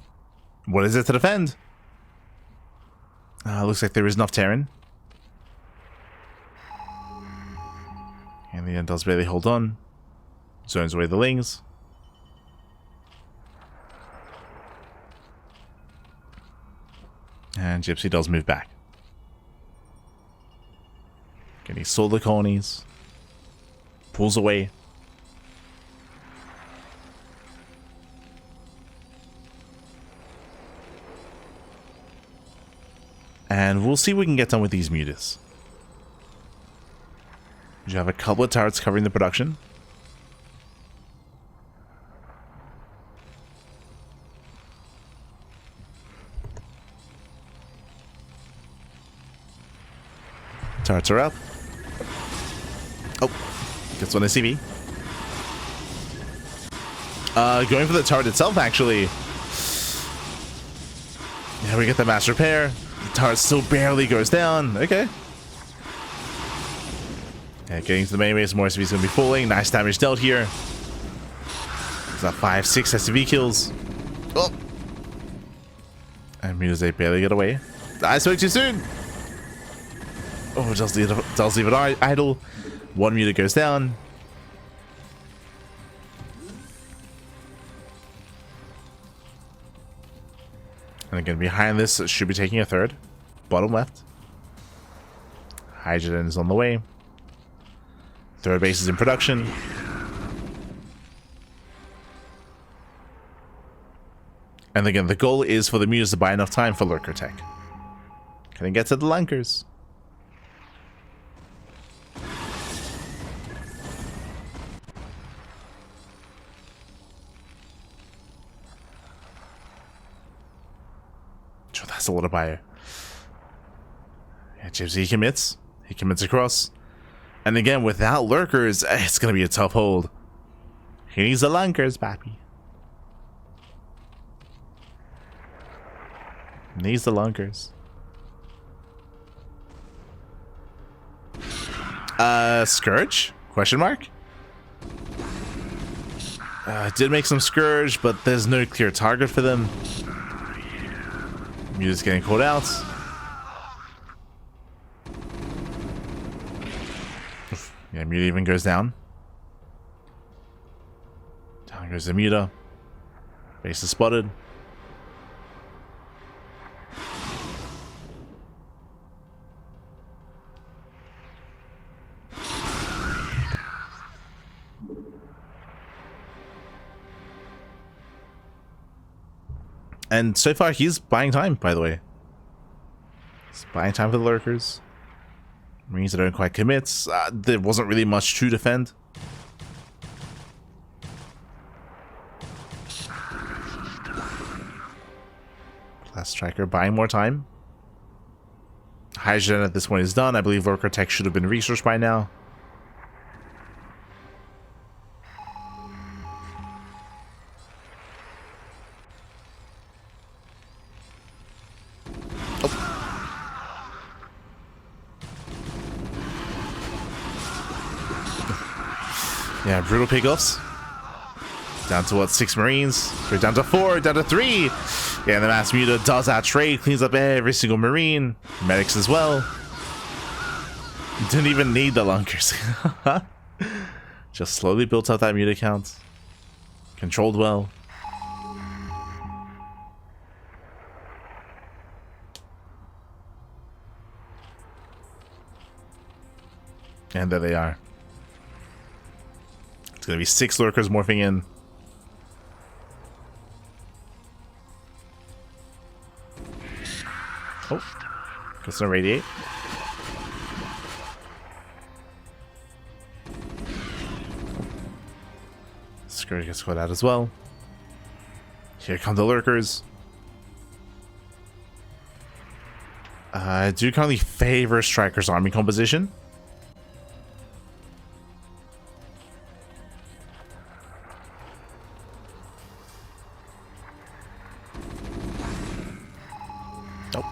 Speaker 1: What is it to defend? Looks like there is enough Terran. And the end does barely hold on. Zones away the Lings. And Gypsy does move back. Again, he saw the colonies. Pulls away. And we'll see what we can get done with these Mutas. You have a couple of turrets covering the production. Turrets are up. Oh, gets one SCV. Going for the turret itself, actually. Yeah, we get the mass repair. The turret still barely goes down. Okay. Yeah, getting to the main base, more SCV is going to be falling. Nice damage dealt here. It's got 5, 6 SCV kills. Oh. And Mutas, they barely get away. I spoke too soon. Oh, does leave it idle. 1 Muta goes down. And again, behind this, it should be taking a 3rd. Bottom left. Hydrogen is on the way. 3rd base is in production. And again, the goal is for the Mutas to buy enough time for lurker tech. Can I get to the lunkers? That's a lot of buyer. Yeah, Gypsy, he commits. He commits across. And again, without lurkers, it's going to be a tough hold. He needs the lunkers, pappy. Needs the lunkers. Scourge? Question mark? Did make some Scourge, but there's no clear target for them. Muta's getting called out. Yeah, Muta even goes down. Down goes the Muta. Base is spotted. And so far, he's buying time, by the way. He's buying time for the lurkers. Marines that don't quite commit. There wasn't really much to defend. Last StRyKeR buying more time. Hydrogen at this point is done. I believe lurker tech should have been researched by now. Yeah, brutal pickoffs. Down to what, 6 Marines? We're down to 4, down to 3. Yeah, and the Mass Muta does that trade, cleans up every single Marine. Medics as well. Didn't even need the lunkers. Just slowly built up that Muta count. Controlled well. And there they are. gonna be 6 lurkers morphing in. Oh, gets no radiate. Skirt gets caught out as well. Here come the lurkers. I do currently favor StRyKeR's army composition. Nope.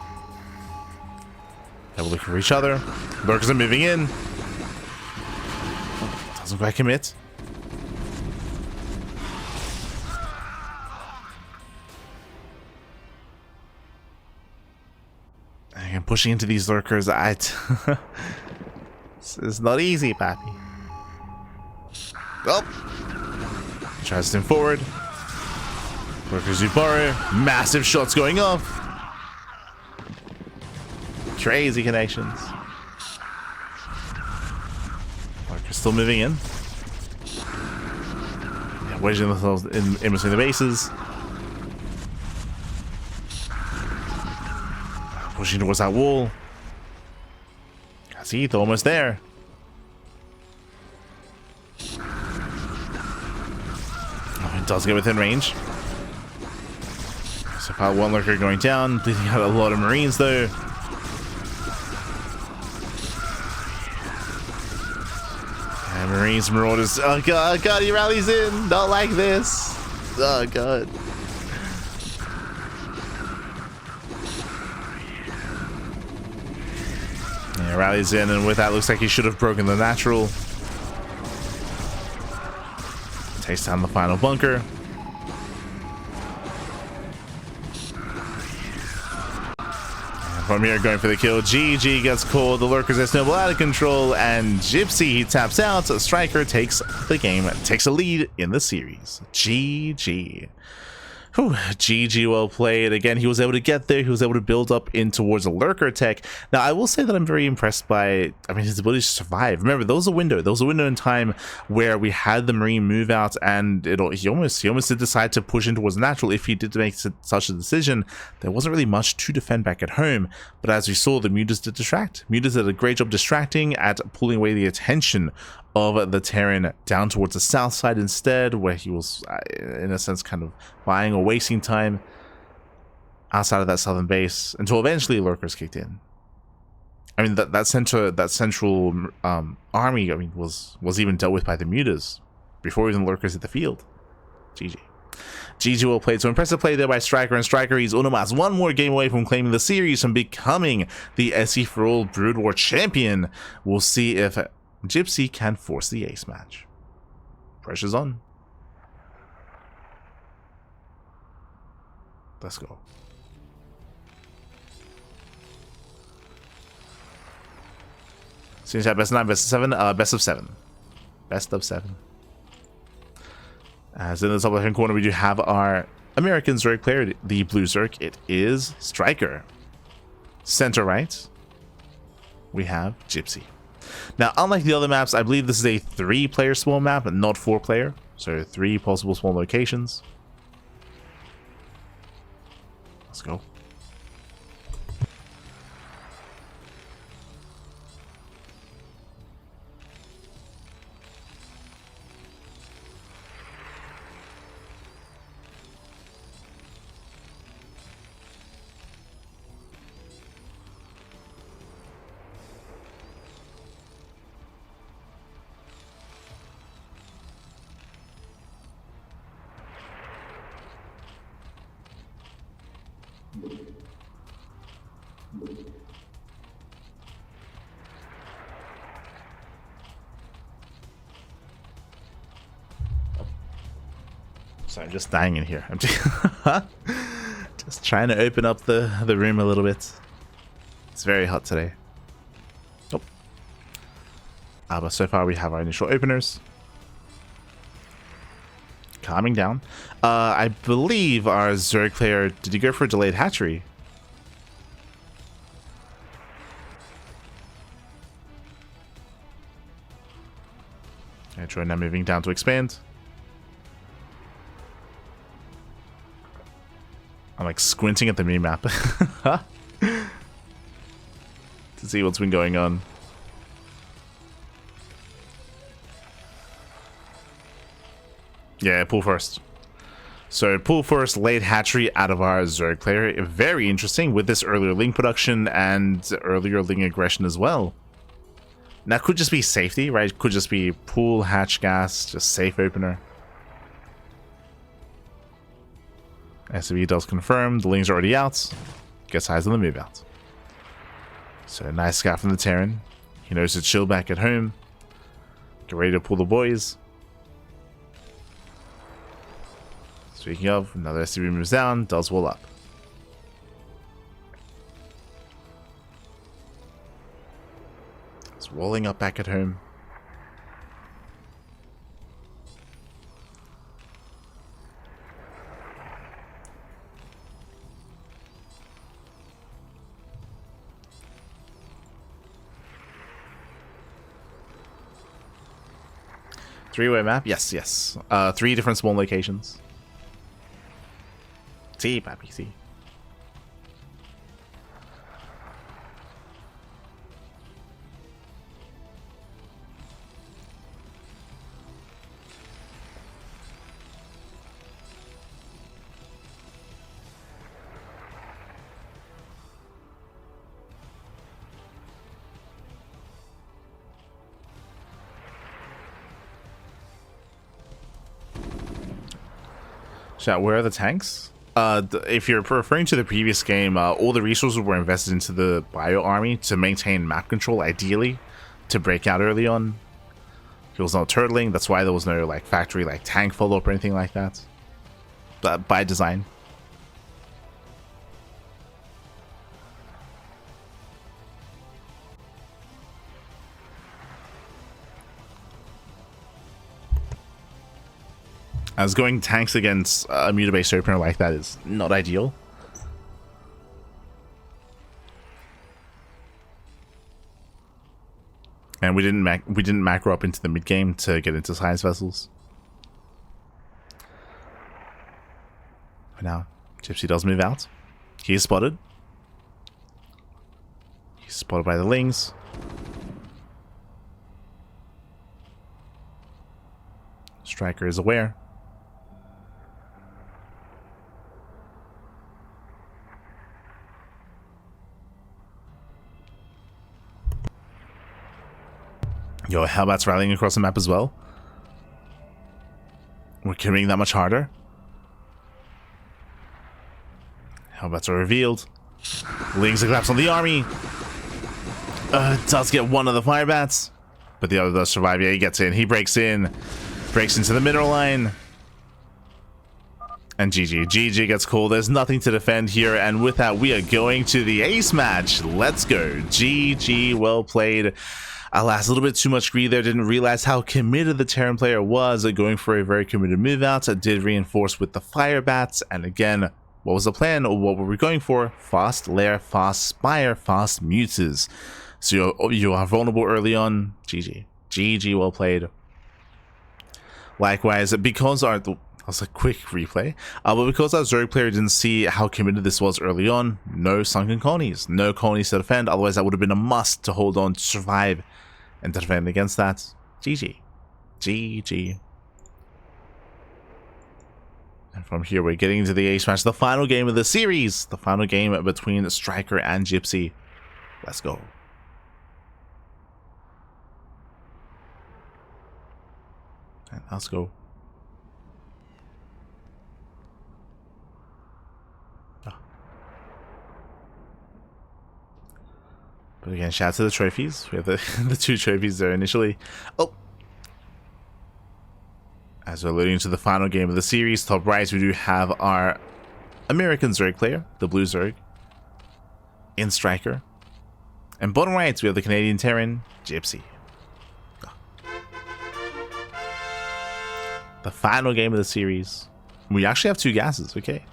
Speaker 1: They're looking for each other. Lurkers are moving in. Doesn't quite commit. And pushing into these lurkers, this is not easy, Pappy. Oh! Tries to move forward. Lurkers do borrow. Massive shots going off. Crazy connections. Lurkers still moving in. Yeah, wedging themselves in between the bases. Pushing towards that wall. See, they're almost there. Oh, it does get within range. So far, 1 lurker going down. Bleeding out a lot of Marines, though. And Marines, Marauders. Oh god, he rallies in. Not like this. Oh god. Yeah, rallies in, and with that, looks like he should have broken the natural. Takes down the final bunker. And from here, going for the kill. GG gets called. The lurkers are snowball out of control, and Gypsy, he taps out. StRyKeR takes the game, takes a lead in the series. GG. Whew, GG, well played. Again, he was able to get there. He was able to build up in towards a lurker tech. Now, I will say that I'm very impressed by, his ability to survive. Remember, there was a window. There was a window in time where we had the Marine move out, and he almost did decide to push in towards natural. If he did make such a decision, there wasn't really much to defend back at home. But as we saw, the Mutas did distract. Mutas did a great job distracting at pulling away the attention of the Terran down towards the south side instead, where he was, in a sense, kind of buying or wasting time outside of that southern base until eventually lurkers kicked in. That central army, was even dealt with by the Mutas before even lurkers hit the field. GG. GG, well played. So impressive play there by StRyKeR, and StRyKeR, he's almost 1 more game away from claiming the series and becoming the SC4ALL Brood War champion. We'll see if Gypsy can force the ace match. Pressure's on. Let's go. Seems to have best of 9, best of 7, best of 7. Best of 7. As in the top left hand corner, we do have our American Zerg player, the blue Zerg. It is StRyKeR. Center right, we have Gypsy. Now, unlike the other maps, I believe this is a 3-player spawn map and not 4-player. So 3 possible spawn locations. Let's go. So I'm just dying in here. I'm just trying to open up the room a little bit. It's very hot today. Oh. But so far we have our initial openers. Calming down. I believe our Zerg player, did he go for a delayed hatchery? Drone now moving down to expand. I'm like squinting at the mini-map to see what's been going on. Yeah, pull first. So pull first, late hatchery out of our Zerg player. Very interesting with this earlier Ling production and earlier Ling aggression as well. Now could just be safety, right? Could just be pool, hatch gas, just safe opener. SCV does confirm. The Ling's already out. Gets eyes on the move out. So nice scout from the Terran. He knows to chill back at home. Get ready to pull the boys. Speaking of, another SCV moves down, does wall up. It's walling up back at home. Three-way map? Yes, yes. 3 different spawn locations. See, papi, see. Chat, where are the tanks? If you're referring to the previous game, all the resources were invested into the bio army to maintain map control, ideally, to break out early on. There was no turtling, that's why there was no like factory like tank follow-up or anything like that. But by design. As going tanks against a muta-based opener like that is not ideal. And we didn't macro up into the mid game to get into science vessels. But now Gypsy does move out. He is spotted. He's spotted by the Lings. StRyKeR is aware. Yo, Hellbat's rallying across the map as well. We're committing that much harder. Hellbats are revealed. Lings collapse on the army. Does get one of the firebats, but the other does survive. Yeah, he gets in. He breaks in. Breaks into the mineral line. And GG. GG gets called. There's nothing to defend here. And with that, we are going to the ace match. Let's go. GG. Well played. Alas, a little bit too much greed there. Didn't realize how committed the Terran player was, going for a very committed move out. Did reinforce with the fire bats. And again, what was the plan? Or what were we going for? Fast lair, fast spire, fast mutas. So you are vulnerable early on. GG. GG, well played. Likewise, because our... That was a quick replay. But because our Zerg player didn't see how committed this was early on, no sunken colonies. No colonies to defend. Otherwise, that would have been a must to hold on, to survive, and to defend against that. GG. GG. And from here, we're getting into the ace match. The final game of the series. The final game between StRyKeR and Gypsy. Let's go. And let's go. But again, shout out to the trophies. We have the 2 trophies there initially. Oh! As we're alluding to the final game of the series, top right, we do have our American Zerg player, the blue Zerg, in StRyKeR. And bottom right, we have the Canadian Terran, Gypsy. The final game of the series. We actually have 2 gases, okay.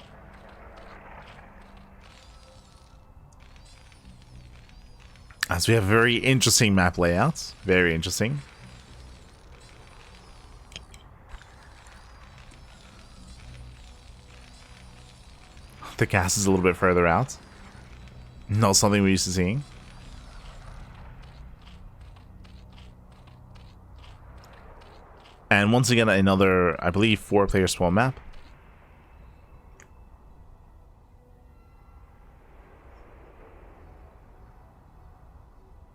Speaker 1: As we have very interesting map layouts. Very interesting. The gas is a little bit further out. Not something we're used to seeing. And once again, another, I believe, 4-player spawn map.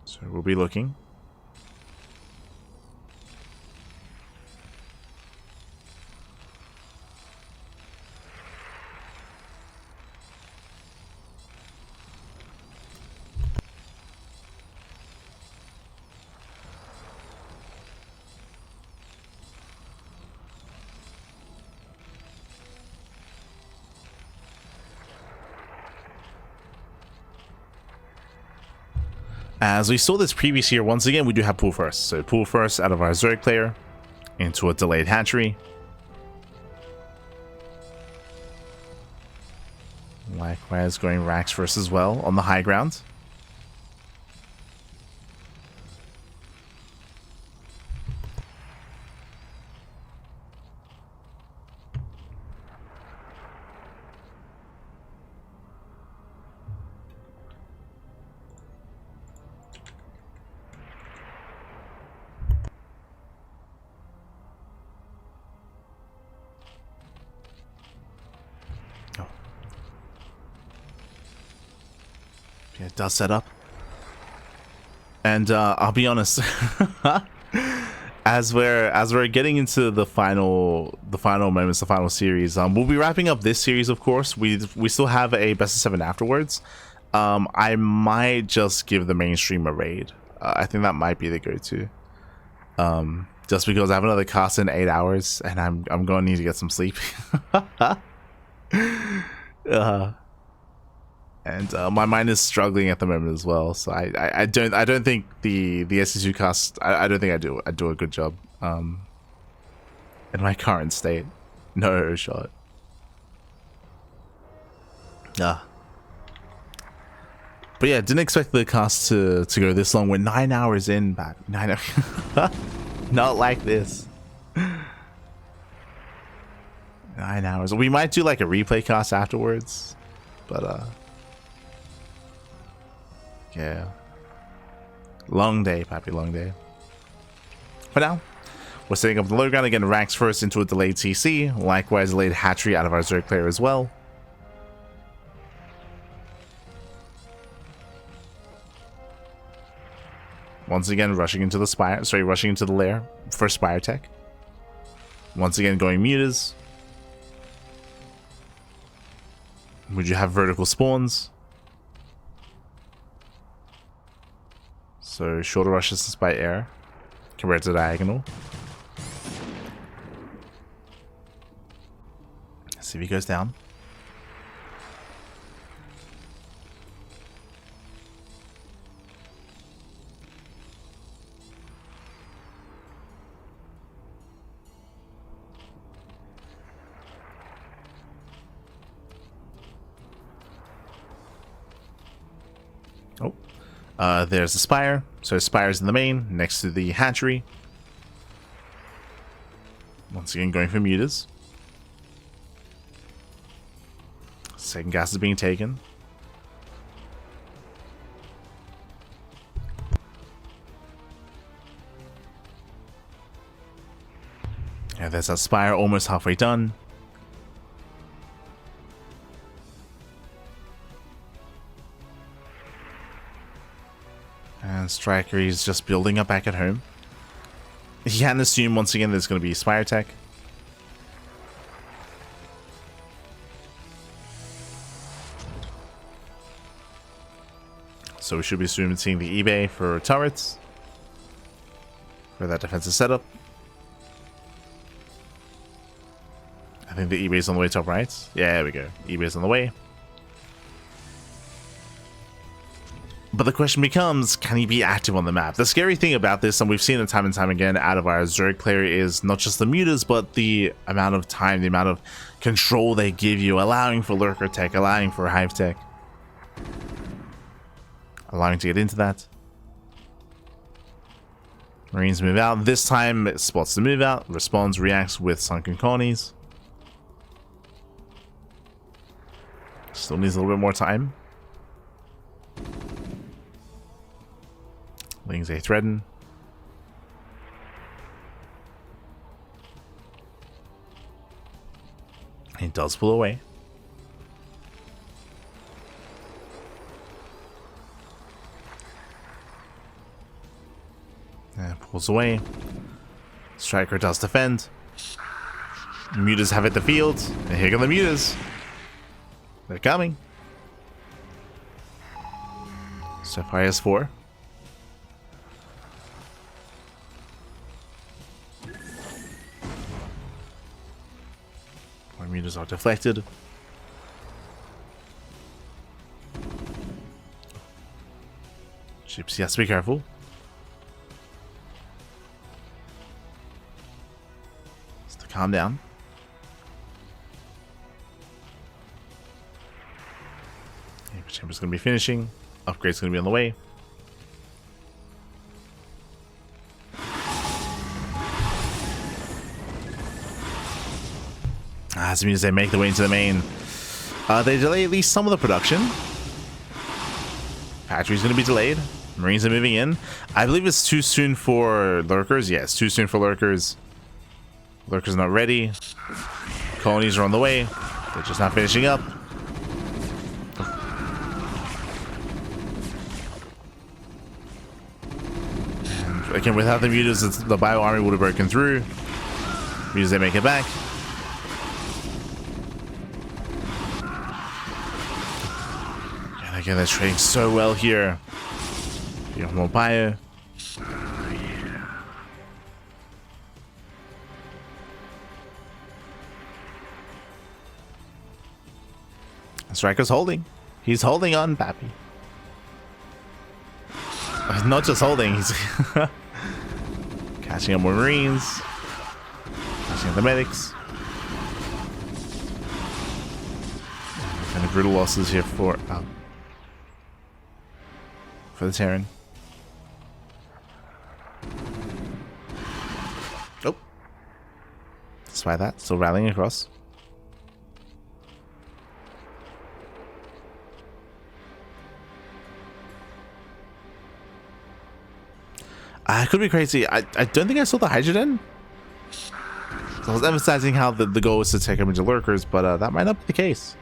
Speaker 1: So we'll be looking. As we saw this previous year, once again, we do have pool first. So pool first out of our StRyKeR into a delayed hatchery. Likewise, going racks first as well on the high ground. Yeah, it does set up. And I'll be honest, as we're getting into the final moments, the final series, we'll be wrapping up this series, of course. We still have a best of 7 afterwards. I might just give the mainstream a raid. I think that might be the go-to. Just because I have another cast in 8 hours, and I'm going to need to get some sleep. And my mind is struggling at the moment as well, so I don't think the SC2 cast, I don't think I do a good job in my current state. No shot. But yeah, didn't expect the cast to go this long. We're 9 hours in, but 9 hours. Not like this. 9 hours. We might do like a replay cast afterwards, but yeah, long day, Pappy, long day. For now, we're setting up the low ground again. Racks first into a delayed TC. Likewise, delayed hatchery out of our StRyKeR as well. Once again, rushing into the spire. Sorry, rushing into the lair for Spire Tech. Once again, going mutas. Would you have vertical spawns? So shorter rush distance by air compared to diagonal. Let's see if he goes down. There's the spire. So spire's in the main, next to the hatchery. Once again, going for mutas. Second gas is being taken. Yeah, there's that spire almost halfway done. And StRyKeR is just building up back at home. He hadn't assumed once again there's going to be Spire Tech. So we should be soon seeing the eBay for turrets. For that defensive setup. I think the eBay's on the way top right. Yeah, there we go. eBay's on the way. But the question becomes, can he be active on the map? The scary thing about this, and we've seen it time and time again out of our StRyKeR, is not just the mutas, but the amount of time, the amount of control they give you, allowing for lurker tech, allowing for hive tech. Allowing to get into that. Marines move out. This time, it spots the move out, responds, reacts with sunken colonies. Still needs a little bit more time. Lings a threaten. He does pull away. And pulls away. StRyKeR does defend. Mutas have hit the field. And here come the mutas. They're coming. So fires 4. Our mutas are deflected. Gypsy has to be careful. Just to calm down. Chamber's going to be finishing. Upgrade's going to be on the way. As soon as they make their way into the main, they delay at least some of the production. Factory's going to be delayed. Marines are moving in. I believe it's too soon for lurkers. Yeah, it's too soon for lurkers. Lurkers not ready. Colonies are on the way. They're just not finishing up. Again, without the mutas, the bio army would have broken through. Mutas, they make it back. And again, they're trading so well here. You have more bio. StRyKER's holding. He's holding on, Pappy. Not just holding, he's catching up more Marines, catching up the medics. Kind of brutal losses here for the Terran. Oh, despite that, still rallying across. I could be crazy. I don't think I saw the hydrogen. So I was emphasizing how the goal was to take him into lurkers, but that might not be the case.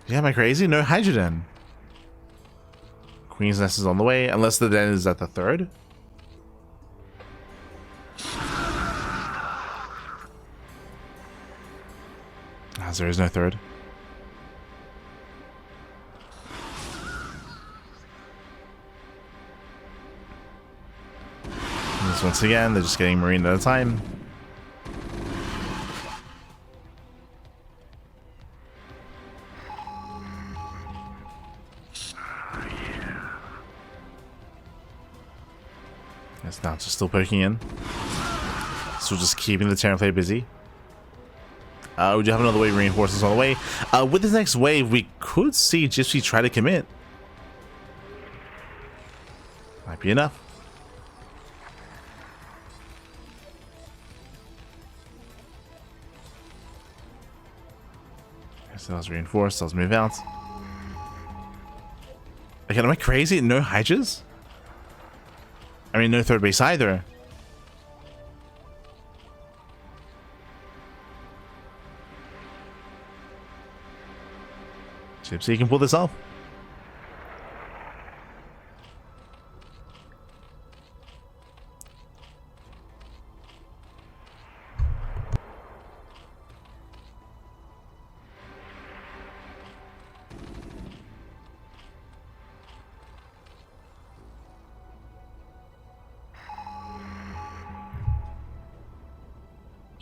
Speaker 1: Yeah, am I crazy? No hydrogen. Queen's Nest is on the way, unless the den is at the 3rd. As there is no 3rd. Once again, they're just getting Marine at a time. Yes, now just still poking in. So just keeping the Terran player busy. We do have another wave of reinforcements on the way. With this next wave, we could see Gypsy try to commit. Might be enough. So those reinforced, those move out. Again, am I crazy? No hydras? I mean, no 3rd base either. Gypsy can pull this off.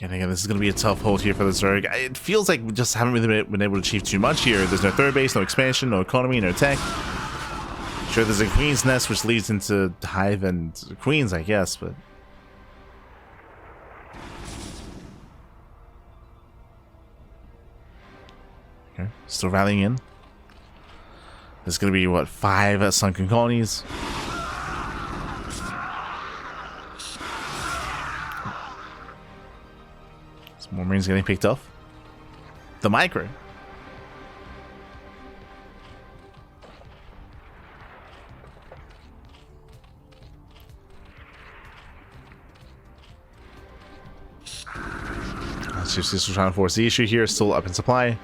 Speaker 1: And again, this is going to be a tough hold here for the Zerg. It feels like we just haven't really been able to achieve too much here. There's no 3rd base, no expansion, no economy, no tech. Sure, there's a Queen's Nest, which leads into Hive and Queens, I guess, but... Okay, still rallying in. There's going to be, what, 5 sunken colonies? timing's getting picked off. The micro. Gypsy still trying to force the issue here, still up in supply.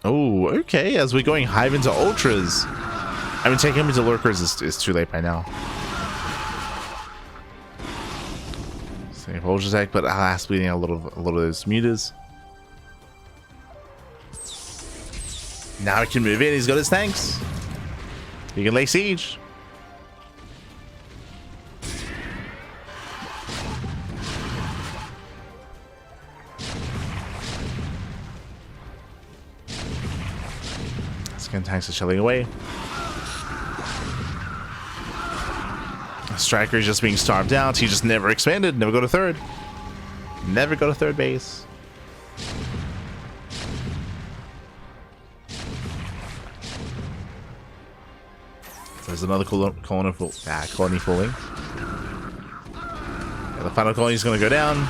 Speaker 1: Oh, okay, as we're going Hive into Ultras. I mean, taking him into Lurkers is too late by now. Save Ultra Tech, but alas, bleeding out a lot of those mutas. Now he can move in, he's got his tanks. He can lay siege. Second tanks are shelling away. StRyKeR is just being starved out. He just never expanded, never got a third. Never got a third base. There's another colony falling. Yeah, the final colony is going to go down.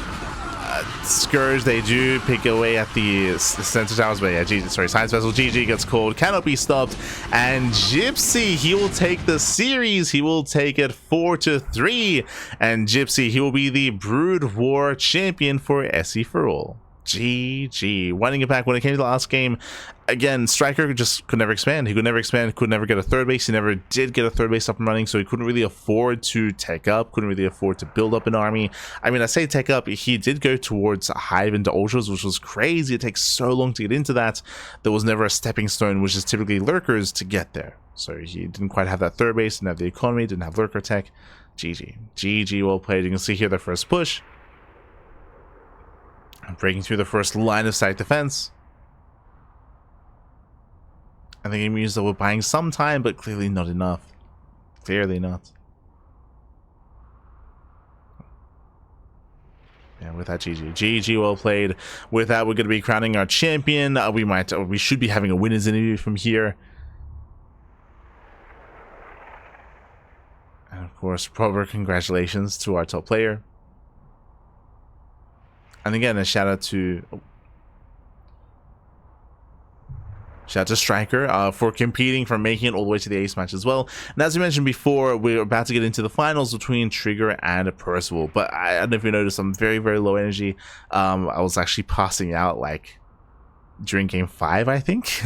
Speaker 1: Scourge, they do pick away at the center towers, but yeah, Science Vessel GG gets called, cannot be stopped, and Gypsy, he will take the series, he will take it 4-3, and Gypsy, he will be the Brood War champion for SC4ALL. GG. Winding it back, when it came to the last game, again, StRyKeR just could never expand. He could never expand, could never get a third base. He never did get a third base up and running, so he couldn't really afford to tech up, couldn't really afford to build up an army. I mean, I say tech up, he did go towards Hive into Ultras, which was crazy. It takes so long to get into that. There was never a stepping stone, which is typically Lurkers, to get there. So he didn't quite have that third base, didn't have the economy, didn't have Lurker tech. GG. GG, well played. You can see here the first push. Breaking through the first line of sight defense. And the game means that we're buying some time, but clearly not enough. Clearly not. Yeah, with that, GG. GG, well played. With that, we're going to be crowning our champion. We should be having a winners interview from here. And of course, proper congratulations to our top player. And again, a shout out to StRyKeR for competing, for making it all the way to the ace match as well. And as we mentioned before, we're about to get into the finals between Trigger and Percival. But I don't know if you noticed, I'm very, very low energy. I was actually passing out like during game 5, I think.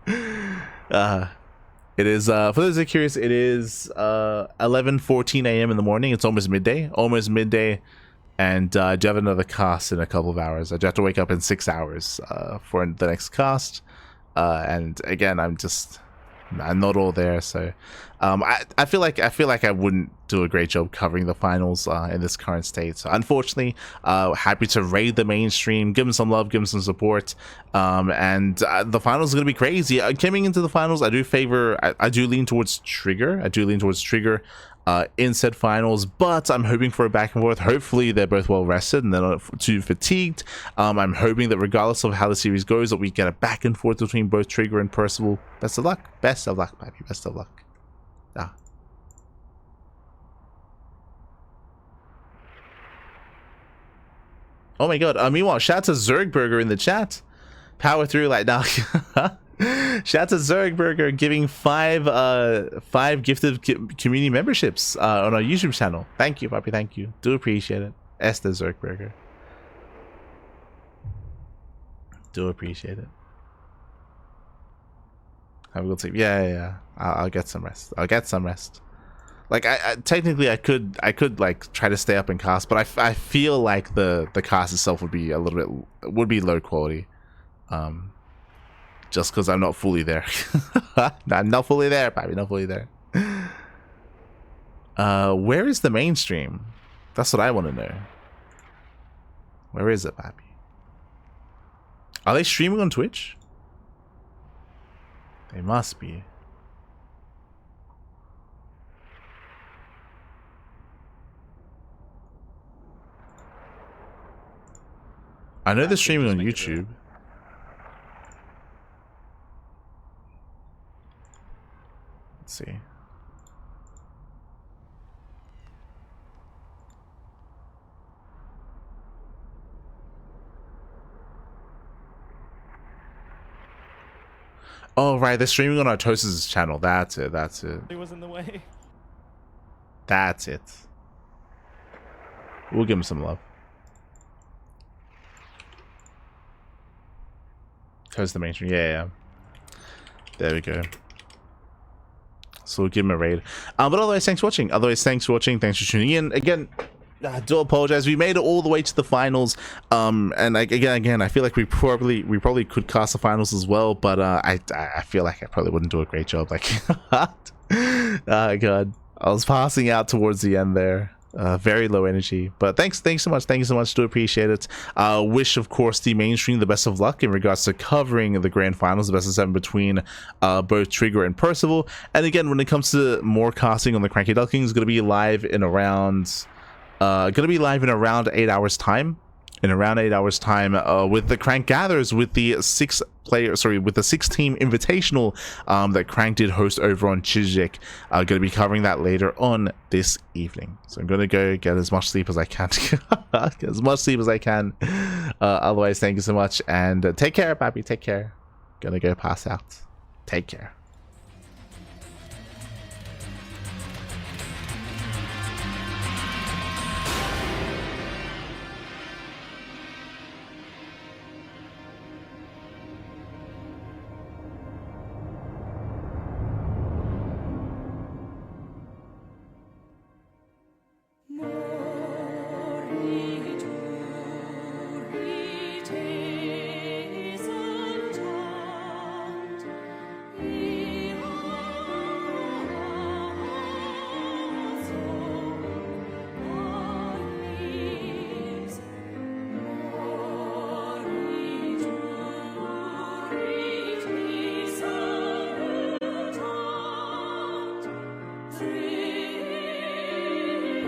Speaker 1: It is, for those that are curious, it is 11:14 a.m. in the morning. It's almost midday. And I do have another cast in a couple of hours. I do have to wake up in 6 hours for the next cast. And again, I'm not all there. So I feel like I wouldn't do a great job covering the finals in this current state. So unfortunately, happy to raid the mainstream, give them some love, give them some support. And the finals is going to be crazy. Coming into the finals, I do lean towards Trigger. In said finals, but I'm hoping for a back and forth. Hopefully they're both well rested and they're not too fatigued. I'm hoping that regardless of how the series goes, that we get a back and forth between both Trigger and Percival. Best of luck, baby, best of luck. Oh my god, meanwhile, shout out to Zergburger in the chat. Power through like now. Shout out to Zergburger giving 5 gifted community memberships on our YouTube channel. Thank you, Poppy. Thank you. Do appreciate it. Esther Zergburger. Do appreciate it. Have a good sleep. Yeah. I'll get some rest. Like I technically I could like try to stay up and cast, but I feel like the cast itself would be low quality. Just because I'm not fully there. I'm not fully there, baby. Not fully there. Where is the mainstream? That's what I want to know. Where is it, baby? Are they streaming on Twitch? They must be. I know they're streaming on YouTube. See. Oh, right. They're streaming on our Toast's channel. That's it. That's it.
Speaker 2: He was in the way.
Speaker 1: That's it. We'll give him some love. Toast the mainstream. Yeah. There we go. So we'll give him a raid. But otherwise, thanks for watching. Thanks for tuning in. Again, I do apologize. We made it all the way to the finals. And again, I feel like we probably could cast the finals as well. But I feel like I probably wouldn't do a great job. Like, oh god, I was passing out towards the end there. Very low energy, but thanks so much. Thank you so much. Do appreciate it. Wish, of course, the mainstream the best of luck in regards to covering the grand finals, the best of 7 between both Trigger and Percival. And again, when it comes to more casting on the Cranky Ducklings, going to be live in around 8 hours time. In around 8 hours time, with the Crank Gathers, with the 6-team invitational that Crank did host over on Chizek. Going to be covering that later on this evening. So I'm going to go get as much sleep as I can. Get as much sleep as I can. Otherwise, thank you so much, and take care, Pappy. Take care. Gonna go pass out. Take care.
Speaker 3: Mori.